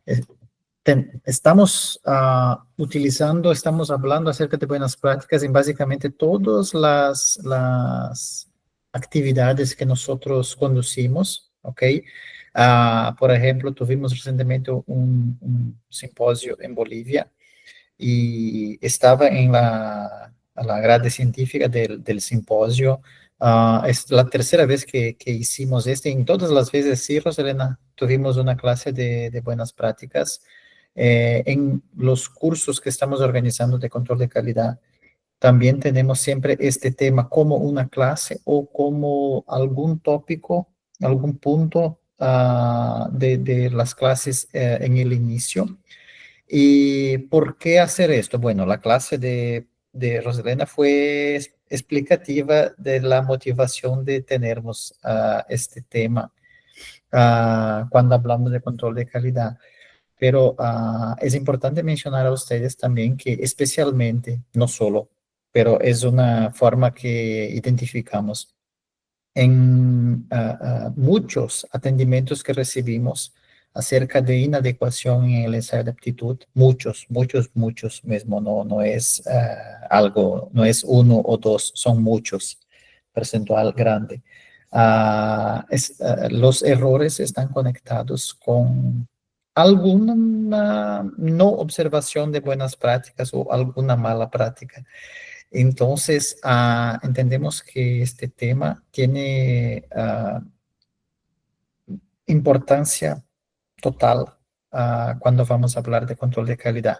eh, estamos estamos hablando acerca de buenas prácticas en básicamente todas las actividades que nosotros conducimos, ¿ok? Por ejemplo, tuvimos recientemente un simposio en Bolivia y estaba en la grade científica del simposio. Es la tercera vez que hicimos este. En todas las veces, sí, Roselena, tuvimos una clase de buenas prácticas. En los cursos que estamos organizando de control de calidad, también tenemos siempre este tema como una clase o como algún tópico, algún punto de las clases en el inicio. ¿Y por qué hacer esto? Bueno, la clase de Roselena fue explicativa de la motivación de tenernos este tema cuando hablamos de control de calidad. Pero es importante mencionar a ustedes también que especialmente, no solo, pero es una forma que identificamos en muchos atendimientos que recibimos acerca de inadecuación en el ensayo de aptitud, muchos mismo, no es algo, no es uno o dos, son muchos, percentual grande. Los errores están conectados con alguna no observación de buenas prácticas o alguna mala práctica. Entonces, entendemos que este tema tiene importancia total cuando vamos a hablar de control de calidad,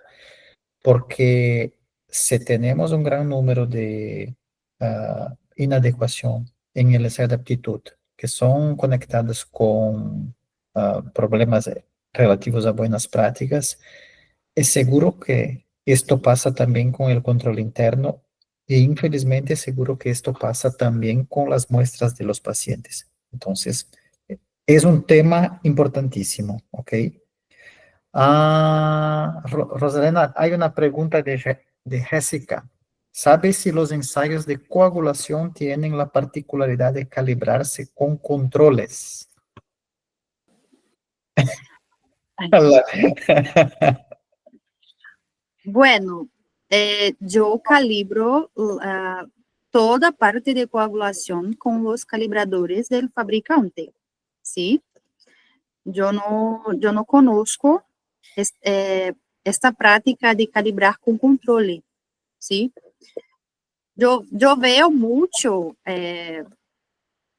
porque si tenemos un gran número de inadecuación en el ensayo de aptitud que son conectados con problemas relativos a buenas prácticas, es seguro que esto pasa también con el control interno y infelizmente seguro que esto pasa también con las muestras de los pacientes. Entonces, es un tema importantísimo, ¿ok? Rosalena, hay una pregunta de Jessica. ¿Sabe si los ensayos de coagulación tienen la particularidad de calibrarse con controles? Bueno, yo calibro toda parte de coagulación con los calibradores del fabricante, ¿sí? Yo no conozco esta práctica de calibrar con controle, ¿sí? yo veo mucho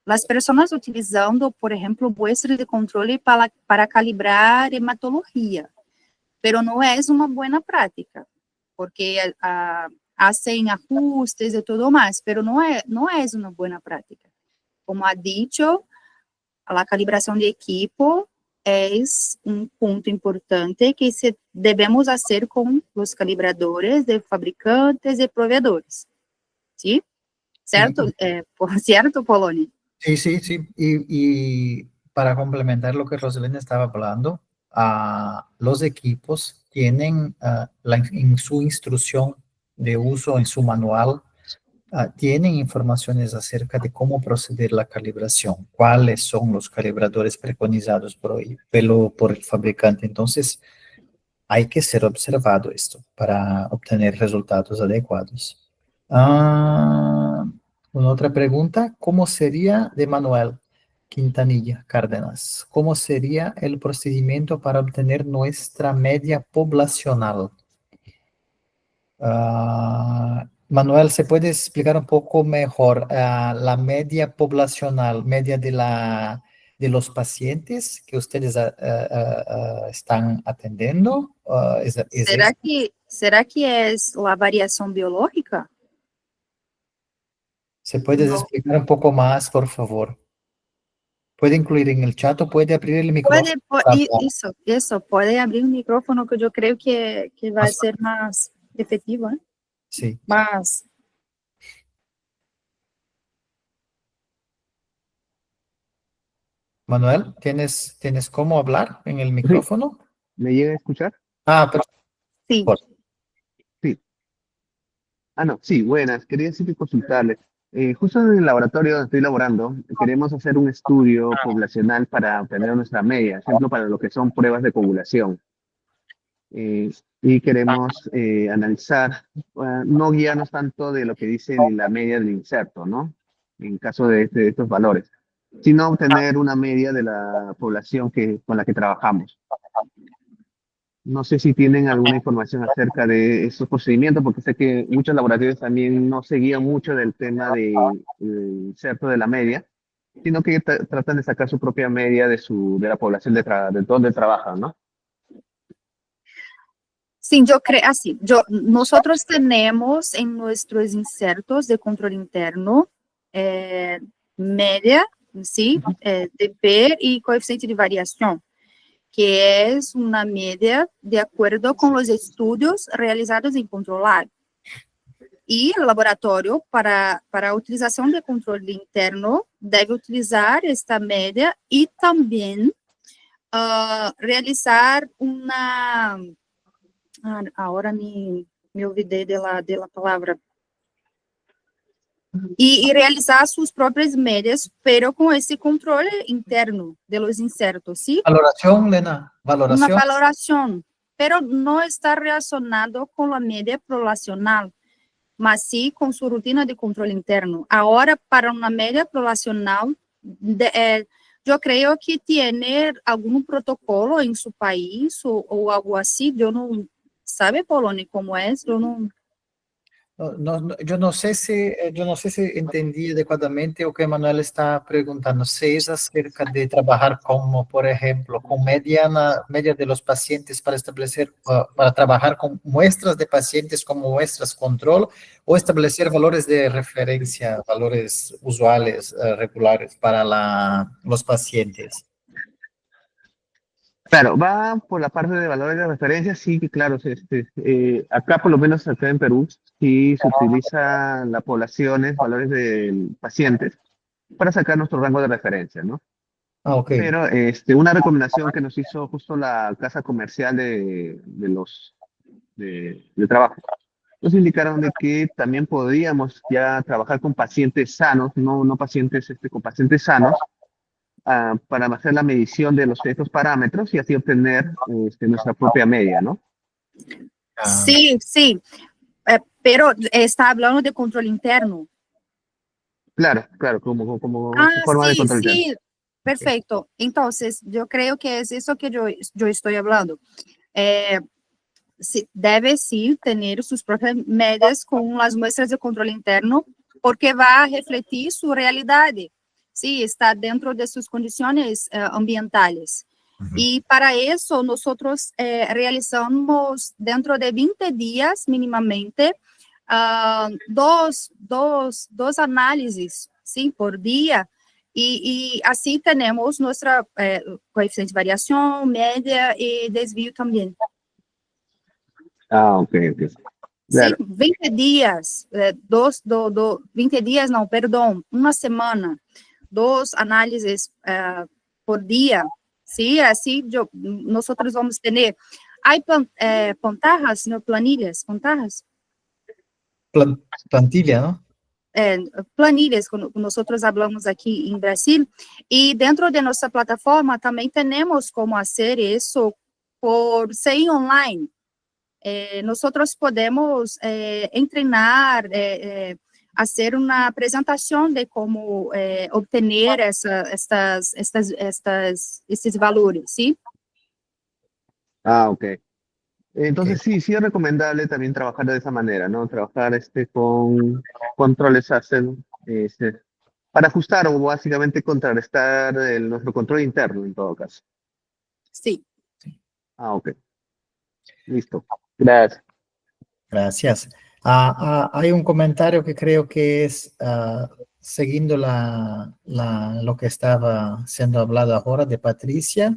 las personas utilizando, por ejemplo, muestras de controle para calibrar hematología, pero no es una buena práctica, porque hacen ajustes y todo más, pero no es una buena práctica. Como ha dicho, la calibración de equipo es un punto importante que debemos hacer con los calibradores de fabricantes y proveedores. ¿Sí? ¿Cierto? Sí, ¿Cierto, Poloni? sí, sí, sí. Y para complementar lo que Roselena estaba hablando, los equipos tienen en su instrucción de uso, en su manual, tienen informaciones acerca de cómo proceder la calibración, cuáles son los calibradores preconizados por el fabricante. Entonces, hay que ser observado esto para obtener resultados adecuados. Ah, una otra pregunta, ¿cómo sería de Manuel Quintanilla Cárdenas? ¿Cómo sería el procedimiento para obtener nuestra media poblacional? Manuel, ¿se puede explicar un poco mejor la media poblacional, media de los pacientes que ustedes están atendiendo? ¿Es esto? ¿Será que es la variación biológica? ¿Se puede No. explicar un poco más, por favor? Puede incluir en el chat o puede abrir el micrófono para hablar. Eso, puede abrir un micrófono que yo creo que va a Más ser más efectivo, ¿eh? sí. Más. Manuel, ¿tienes cómo hablar en el Sí, micrófono? ¿me llega a escuchar? Sí, Perfecto. Sí. Ah, no, sí, buenas. Quería decir que consultarle. Justo en el laboratorio donde estoy laborando, queremos hacer un estudio poblacional para obtener nuestra media, ejemplo, para lo que son pruebas de coagulación. Y queremos analizar, no guiarnos tanto de lo que dice ni la media del inserto, ¿no? En caso de estos valores, sino obtener una media de la población con la que trabajamos. No sé si tienen alguna información acerca de estos procedimientos, porque sé que muchos laboratorios también no se guían mucho del tema de inserto de la media, sino que tratan de sacar su propia media de la población de donde trabajan, ¿no? sí, yo creo así. Nosotros tenemos en nuestros insertos de control interno media, ¿sí? De P y coeficiente de variación, que es una media de acuerdo con los estudios realizados en controlar. Y el laboratorio, para utilización de control interno, debe utilizar esta media y también realizar una... ahora me olvidei de la palavra. Y realizar sus propias medias, pero con ese control interno de los insertos, ¿sí? Valoración, Lena, Una valoración. valoración, pero no está relacionado con la media poblacional, mas sí con su rutina de control interno. Ahora, para una media poblacional, yo creo que tiene algún protocolo en su país o algo así. Yo no, ¿sabe, Poloni, cómo es? Yo no. Yo no sé si entendí adecuadamente o que Manuel está preguntando. Si es acerca de trabajar como, por ejemplo, con media de los pacientes para establecer, para trabajar con muestras de pacientes como muestras control o establecer valores de referencia, valores usuales, regulares para los pacientes. Claro, va por la parte de valores de referencia, sí, que claro, acá por lo menos acá en Perú, sí se utiliza las poblaciones, valores de pacientes, para sacar nuestro rango de referencia, ¿no? Ah, ok. Pero una recomendación que nos hizo justo la casa comercial de trabajo, nos indicaron de que también podríamos ya trabajar con pacientes sanos, no pacientes, con pacientes sanos, para hacer la medición de estos parámetros y así obtener nuestra propia media, ¿no? Ah, Sí, sí, pero está hablando de control interno. Claro, claro, como Ah, forma de sí, control interno. sí, perfecto. Entonces, yo creo que es eso que yo estoy hablando. deve sim ter suas próprias médias com as muestras de controle interno, porque vai refletir sua realidade, sim, está dentro de suas condições ambientales. E para isso, nós realizamos dentro de 20 dias, minimamente, dos análises, sim, por dia, e assim temos nossa coeficiente de variação, média e desvio também. Ah, ok, ok. Sim, Claro. 20 dias, 20 dias, não, perdão, uma semana, 2 análises por dia, sim, assim nós vamos ter. Há pontarras, no planilhas, pontarras? Plantilla, ¿no? Planilhas, quando nós falamos aqui em Brasil, e dentro de nossa plataforma também temos como fazer isso por ser online. Nós podemos treinar, fazer uma apresentação de como obter esses valores, sim? Ah, ok. Entonces Ok. sí es recomendable también trabajar de esa manera, ¿no? Trabajar con controles para ajustar o básicamente contrarrestar nuestro control interno en todo caso. Sim. Ah, ok. Listo. Gracias. Gracias. Hay un comentario que creo que es siguiendo lo que estaba siendo hablado ahora de Patricia.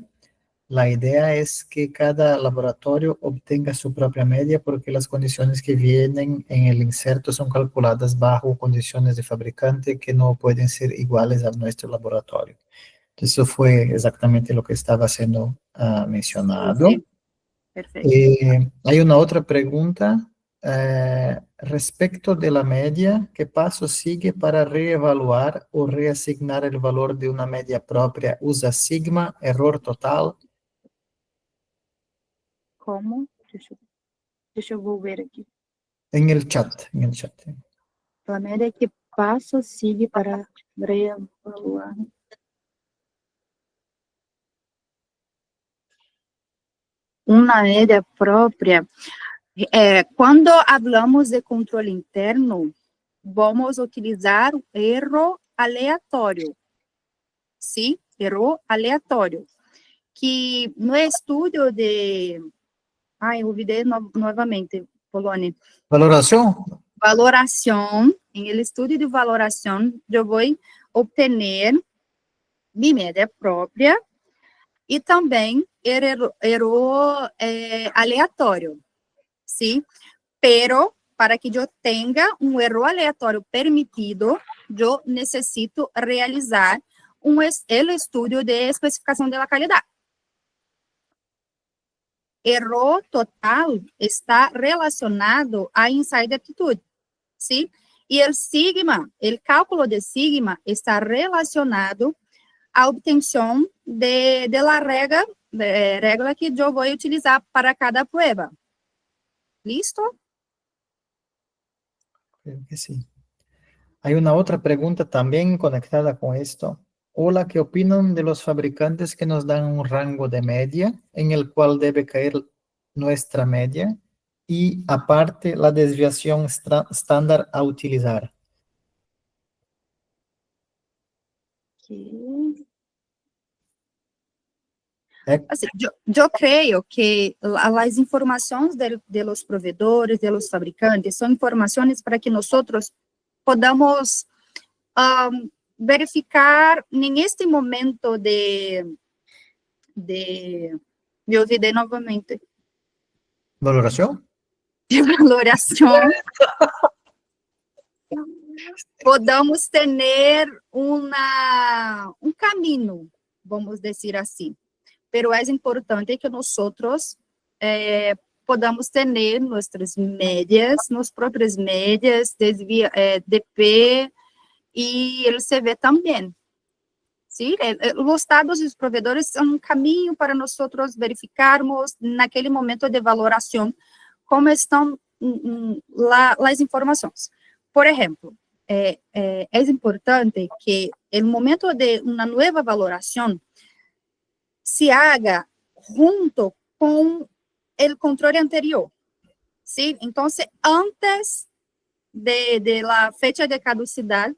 La idea es que cada laboratorio obtenga su propia media porque las condiciones que vienen en el inserto son calculadas bajo condiciones de fabricante que no pueden ser iguales a nuestro laboratorio. Eso fue exactamente lo que estaba siendo mencionado. Sim. Perfeito. Hay una otra pregunta respecto de la media. ¿Qué paso sigue para reevaluar o reasignar el valor de una media propia? ¿Usa sigma, error total? Como? Deixa eu ver aqui. En el chat, en el chat. A média que passo sigue para reevaluar. Uma média própria. Quando falamos de controle interno, vamos utilizar erro aleatório. Sim, erro aleatório. Que no estudo de... Ai, olvidei novamente, Polônia. ¿Valoración? Valoração, em el estudo de valoração, eu vou obter minha média própria e também erro aleatório, sim? Pero, para que eu tenha um erro aleatório permitido, eu necessito realizar o estudo de especificação da qualidade. Erro total está relacionado a insight de atitude, sim? E o sigma, o cálculo de sigma está relacionado à obtenção da regra que eu vou utilizar para cada prova. ¿Listo? Creo que sí. Hay una otra pregunta también conectada con esto. Hola, ¿qué opinan de los fabricantes que nos dan un rango de media en el cual debe caer nuestra media y aparte la desviación estándar a utilizar? Assim, eu creio que as informações de los provedores, de los fabricantes, são informações para que nós podamos verificar neste momento me olvidei novamente, ¿Valoración? de valoração, podamos ter caminho, vamos dizer assim. Pero é importante que nós podamos ter nossas médias, nossas próprias médias, DP e LCV também. Sim, os dados dos provedores são um caminho para nós verificarmos naquele momento de valoração como estão as informações. Por exemplo, é importante que no momento de uma nova valoração se haga junto com el control anterior, ¿sí? Entonces, antes de la fecha de caducidad,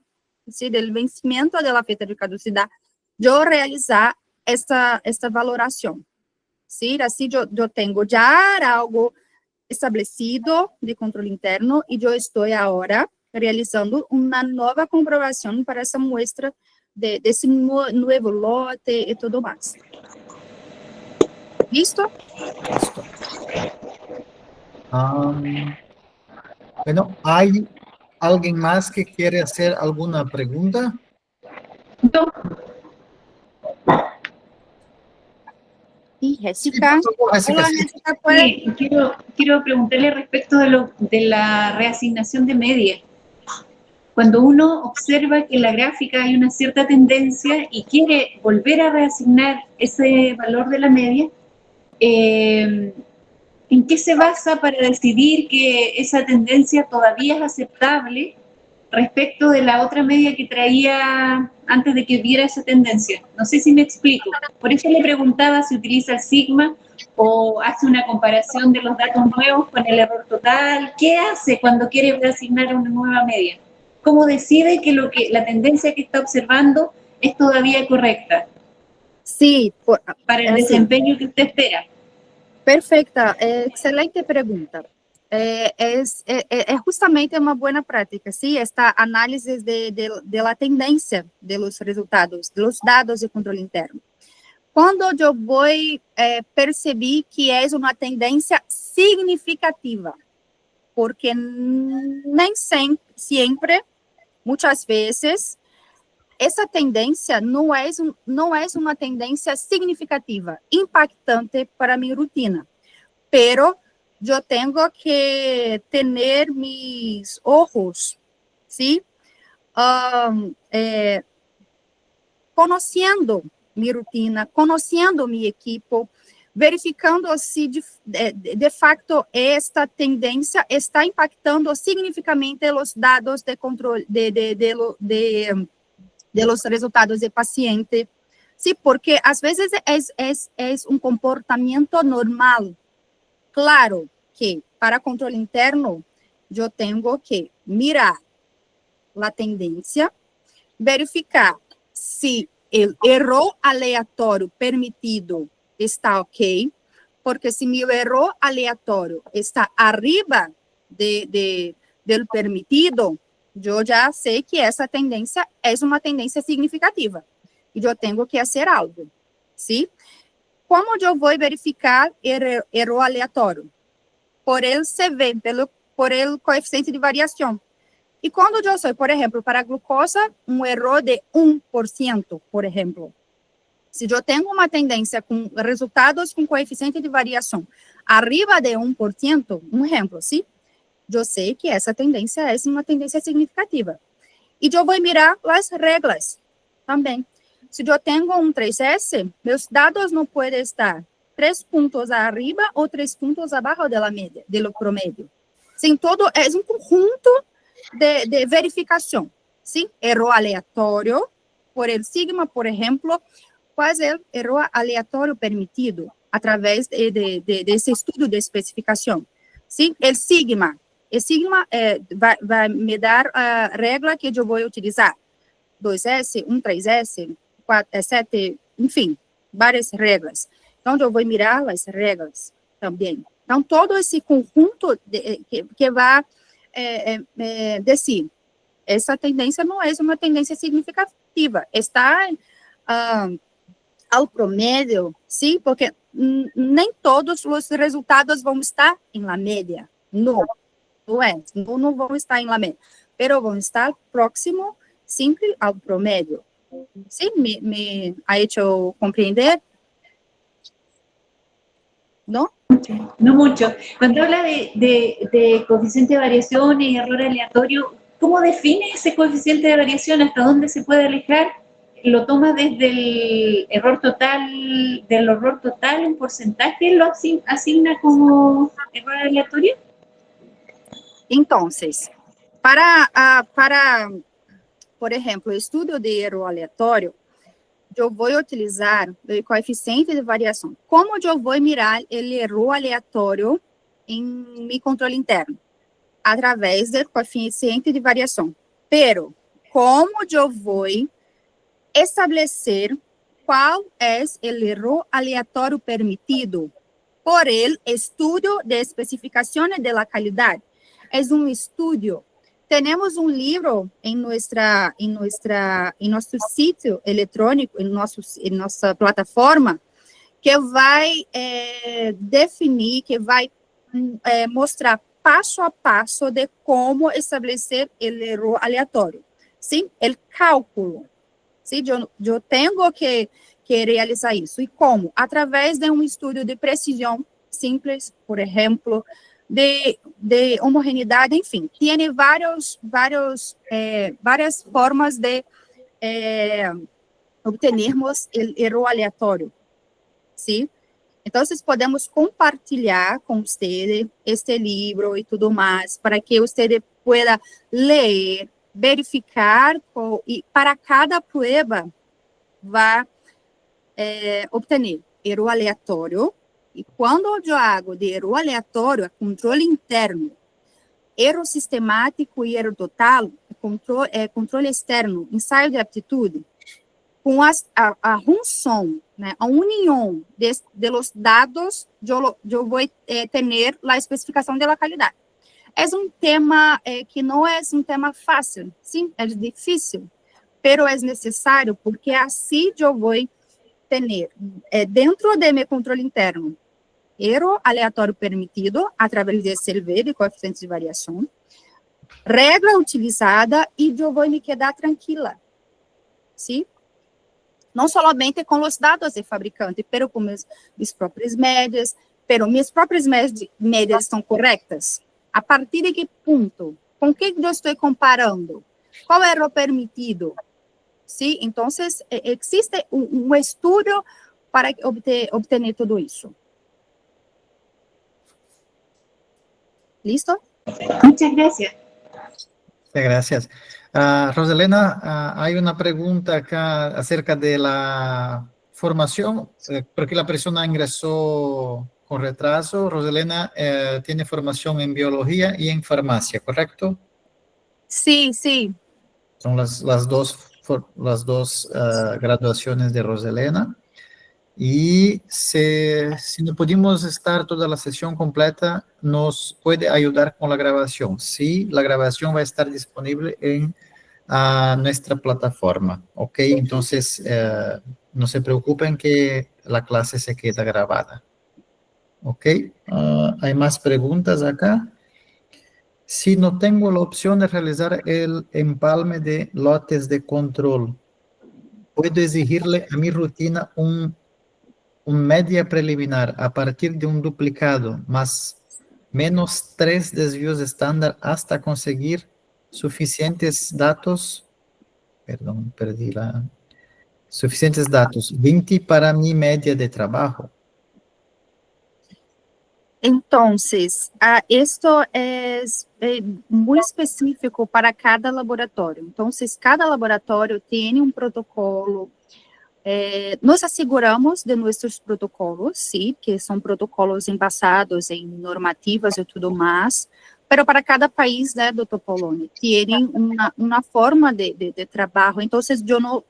¿sí? Del vencimiento de la fecha de caducidad, yo realizar esta valoración, ¿sí? Así yo tengo ya algo establecido de control interno y yo estoy ahora realizando una nueva comprobación para esa muestra de ese nuevo lote y todo más. ¿Listo? Listo. Bueno, ¿hay alguien más que quiere hacer alguna pregunta? Y Sí, Jessica. por favor, Jessica, Hola, sí. Jessica, ¿puede? Sí, quiero preguntarle respecto de la reasignación de media. Cuando uno observa que en la gráfica hay una cierta tendencia y quiere volver a reasignar ese valor de la media, ¿en qué se basa para decidir que esa tendencia todavía es aceptable respecto de la otra media que traía antes de que viera esa tendencia? No sé si me explico. Por eso le preguntaba si utiliza el sigma o hace una comparación de los datos nuevos con el error total. ¿Qué hace cuando quiere reasignar una nueva media? ¿Cómo decide que la tendencia que está observando es todavía correcta Sí, para el sí. desempeño que usted espera? Perfecta, excelente pregunta. Es justamente uma boa prática, sim, esta análise de la tendência de los resultados, de los dados de controle interno. Quando eu vou perceber que é uma tendência significativa, porque nem sempre, muitas vezes, essa tendência não é uma tendência significativa, impactante para minha rotina. Pero eu tenho que ter mis ojos, ¿sí? Conhecendo minha rotina, conhecendo meu equipo, verificando se de facto esta tendência está impactando significativamente os dados de controle de los resultados de paciente, sí, porque às vezes é um comportamento normal. Claro que para controle interno eu tenho que mirar a tendência, verificar se o erro aleatório permitido está ok, porque se meu erro aleatório está arriba do permitido, eu já sei que essa tendência é uma tendência significativa e eu tenho que fazer algo, sim? Como eu vou verificar erro aleatório? Por ele CV, por ele coeficiente de variação. E quando eu sou, por exemplo, para a glucosa, um erro de 1%, por exemplo. Se eu tenho uma tendência com resultados com coeficiente de variação arriba de 1%, um exemplo, sim? Eu sei que essa tendência é uma tendência significativa. E eu vou mirar as regras também. Se eu tenho um 3S, meus dados não podem estar 3 pontos arriba ou 3 pontos abaixo da média, do promédio. Sim, todo é um conjunto de verificação. Sim, erro aleatório, por el sigma, por exemplo, qual é o erro aleatório permitido através desse estudo de especificação. Sim, o sigma vai me dar a regra que eu vou utilizar. 2S, 3S, 7, enfim, várias regras. Então, eu vou mirar as regras também. Então, todo esse conjunto que vai dizer, essa tendência não é uma tendência significativa. Está ao promédio, sim, porque nem todos os resultados vão estar em la média. Não vão estar em la média, pero vão estar próximo sempre ao promédio. ¿Sí? ¿Me ha hecho comprender? ¿No? No mucho. Cuando habla de coeficiente de variación y error aleatorio, ¿cómo define ese coeficiente de variación? ¿Hasta dónde se puede alejar? ¿Lo toma desde el error total, un porcentaje lo asigna como error aleatorio? Entonces, para por exemplo, o estudo de erro aleatório, eu vou utilizar o coeficiente de variação. Como eu vou mirar o erro aleatório em meu controle interno? Através do coeficiente de variação. Pero, como eu vou estabelecer qual é o erro aleatório permitido por el estudio de especificaciones de la calidad? Es un estudio. Tenemos un libro en nuestro sitio electrónico, en nuestra plataforma, que vai definir, que vai mostrar passo a passo de como estabelecer o erro aleatório. Sim, o cálculo. Sim, eu tenho que realizar isso. E como? Através de um estudo de precisão simples, por exemplo, de homogeneidade, enfim. Tem várias formas de obtermos o erro aleatório. Sim? Então, podemos compartilhar com você este livro e tudo mais, para que você pueda ler, verificar, e para cada prueba vai obter erro aleatório. E quando eu hago de erro aleatório, controle interno, erro sistemático e erro total, controle externo, ensaio de aptitude, com a junção, né, a união de los dados, eu vou ter a especificação da qualidade. É um tema que não é um tema fácil, sim, é difícil, pero é necessário, porque assim eu vou ter, dentro de meu controle interno, erro aleatório permitido, através de CLV, de coeficientes de variação, regra utilizada, e eu vou me quedar tranquila, sim? Não somente com os dados do fabricante, pero com minhas próprias médias, pero minhas próprias médias estão corretas? A partir de que ponto? Com que eu estou comparando? Qual erro permitido? Sim, então, existe um estudo para obter tudo isso. ¿Listo? Muchas gracias. Gracias. Roselena, hay una pregunta acá acerca de la formación, porque la persona ingresó con retraso. Roselena tiene formación en biología y en farmacia, ¿correcto? Sí, sí. Son las dos graduaciones de Roselena. Y si no pudimos estar toda la sesión completa, nos puede ayudar con la grabación. Sí, la grabación va a estar disponible en nuestra plataforma, ¿ok? Entonces, no se preocupen que la clase se queda grabada, ¿ok? ¿Hay más preguntas acá? Si no tengo la opción de realizar el empalme de lotes de control, ¿puedo exigirle a mi rutina un media preliminar a partir de un duplicado más menos 3 desvíos estándar hasta conseguir suficientes datos? Perdón, suficientes datos, 20 para mi media de trabajo. Entonces, esto es muy específico para cada laboratorio. Entonces, cada laboratorio tiene un protocolo. Nos asseguramos de nossos protocolos, sim, que são protocolos embasados em normativas e tudo mais, pero para cada país, né, Dr. Poloni, tem uma forma de trabalho. Então,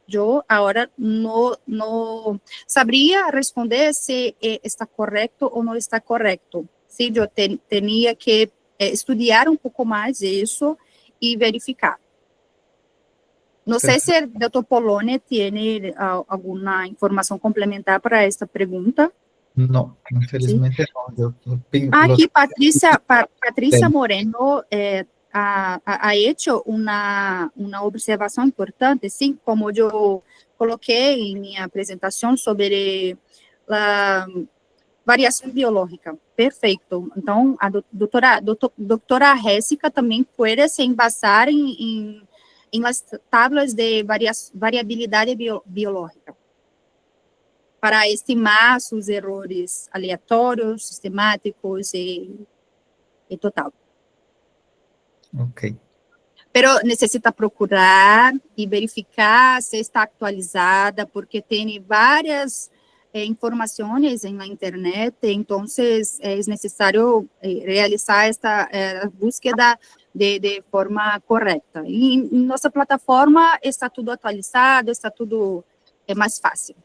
eu agora não saberia responder se está correto ou não está correto. Sim, eu teria que estudar um pouco mais isso e verificar. Não sei se o Dr. Poloni tem alguma informação complementar para esta pergunta. Não, infelizmente não. Aqui, Patrícia Moreno ha hecho uma observação importante, sim, como eu coloquei em minha apresentação sobre a variação biológica. Perfeito. Então, a doutora Jéssica também pode se embasar em las tablas de variabilidade biológica, para estimar os erros aleatórios, sistemáticos e total. Ok. Pero necessita procurar e verificar se está atualizada, porque tem várias informações na internet, então é necessário realizar esta búsqueda de forma correta. E em nossa plataforma está tudo atualizado, está tudo mais fácil.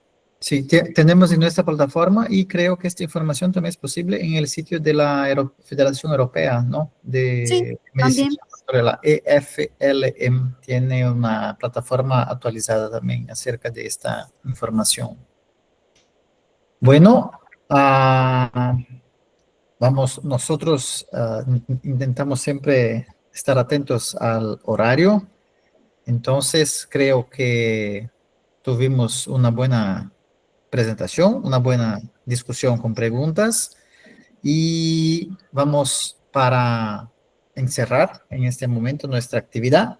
Sí, tenemos en nuestra plataforma y creo que esta información también es posible en el sitio de la Federación Europea, ¿no? Sí, Medicina también. la EFLM tiene una plataforma actualizada también acerca de esta información. Bueno, vamos, nosotros intentamos siempre estar atentos al horario, entonces creo que tuvimos una buena presentación, una buena discusión con preguntas y vamos para encerrar en este momento nuestra actividad.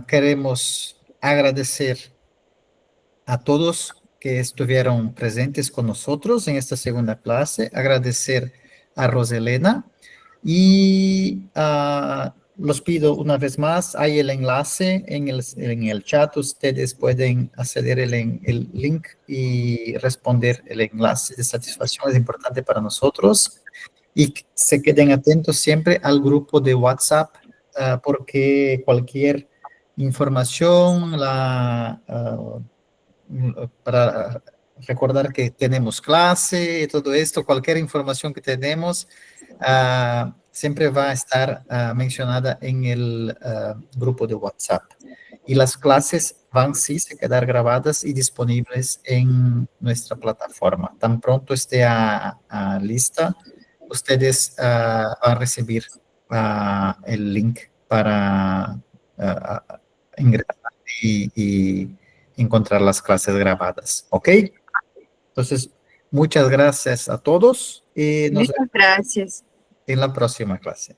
Queremos agradecer a todos que estuvieron presentes con nosotros en esta segunda clase, agradecer a Roselena y los pido una vez más, hay el enlace en el chat, ustedes pueden acceder el link y responder el enlace de satisfacción, es importante para nosotros, y se queden atentos siempre al grupo de WhatsApp, porque cualquier información, para recordar que tenemos clase y todo esto, cualquier información que tenemos, siempre va a estar mencionada en el grupo de WhatsApp. Y las clases van sí a quedar grabadas y disponibles en nuestra plataforma. Tan pronto esté lista, ustedes van a recibir el link para ingresar y encontrar las clases grabadas. ¿Ok? Entonces, muchas gracias a todos y nos Muchas gracias. vemos en la próxima clase.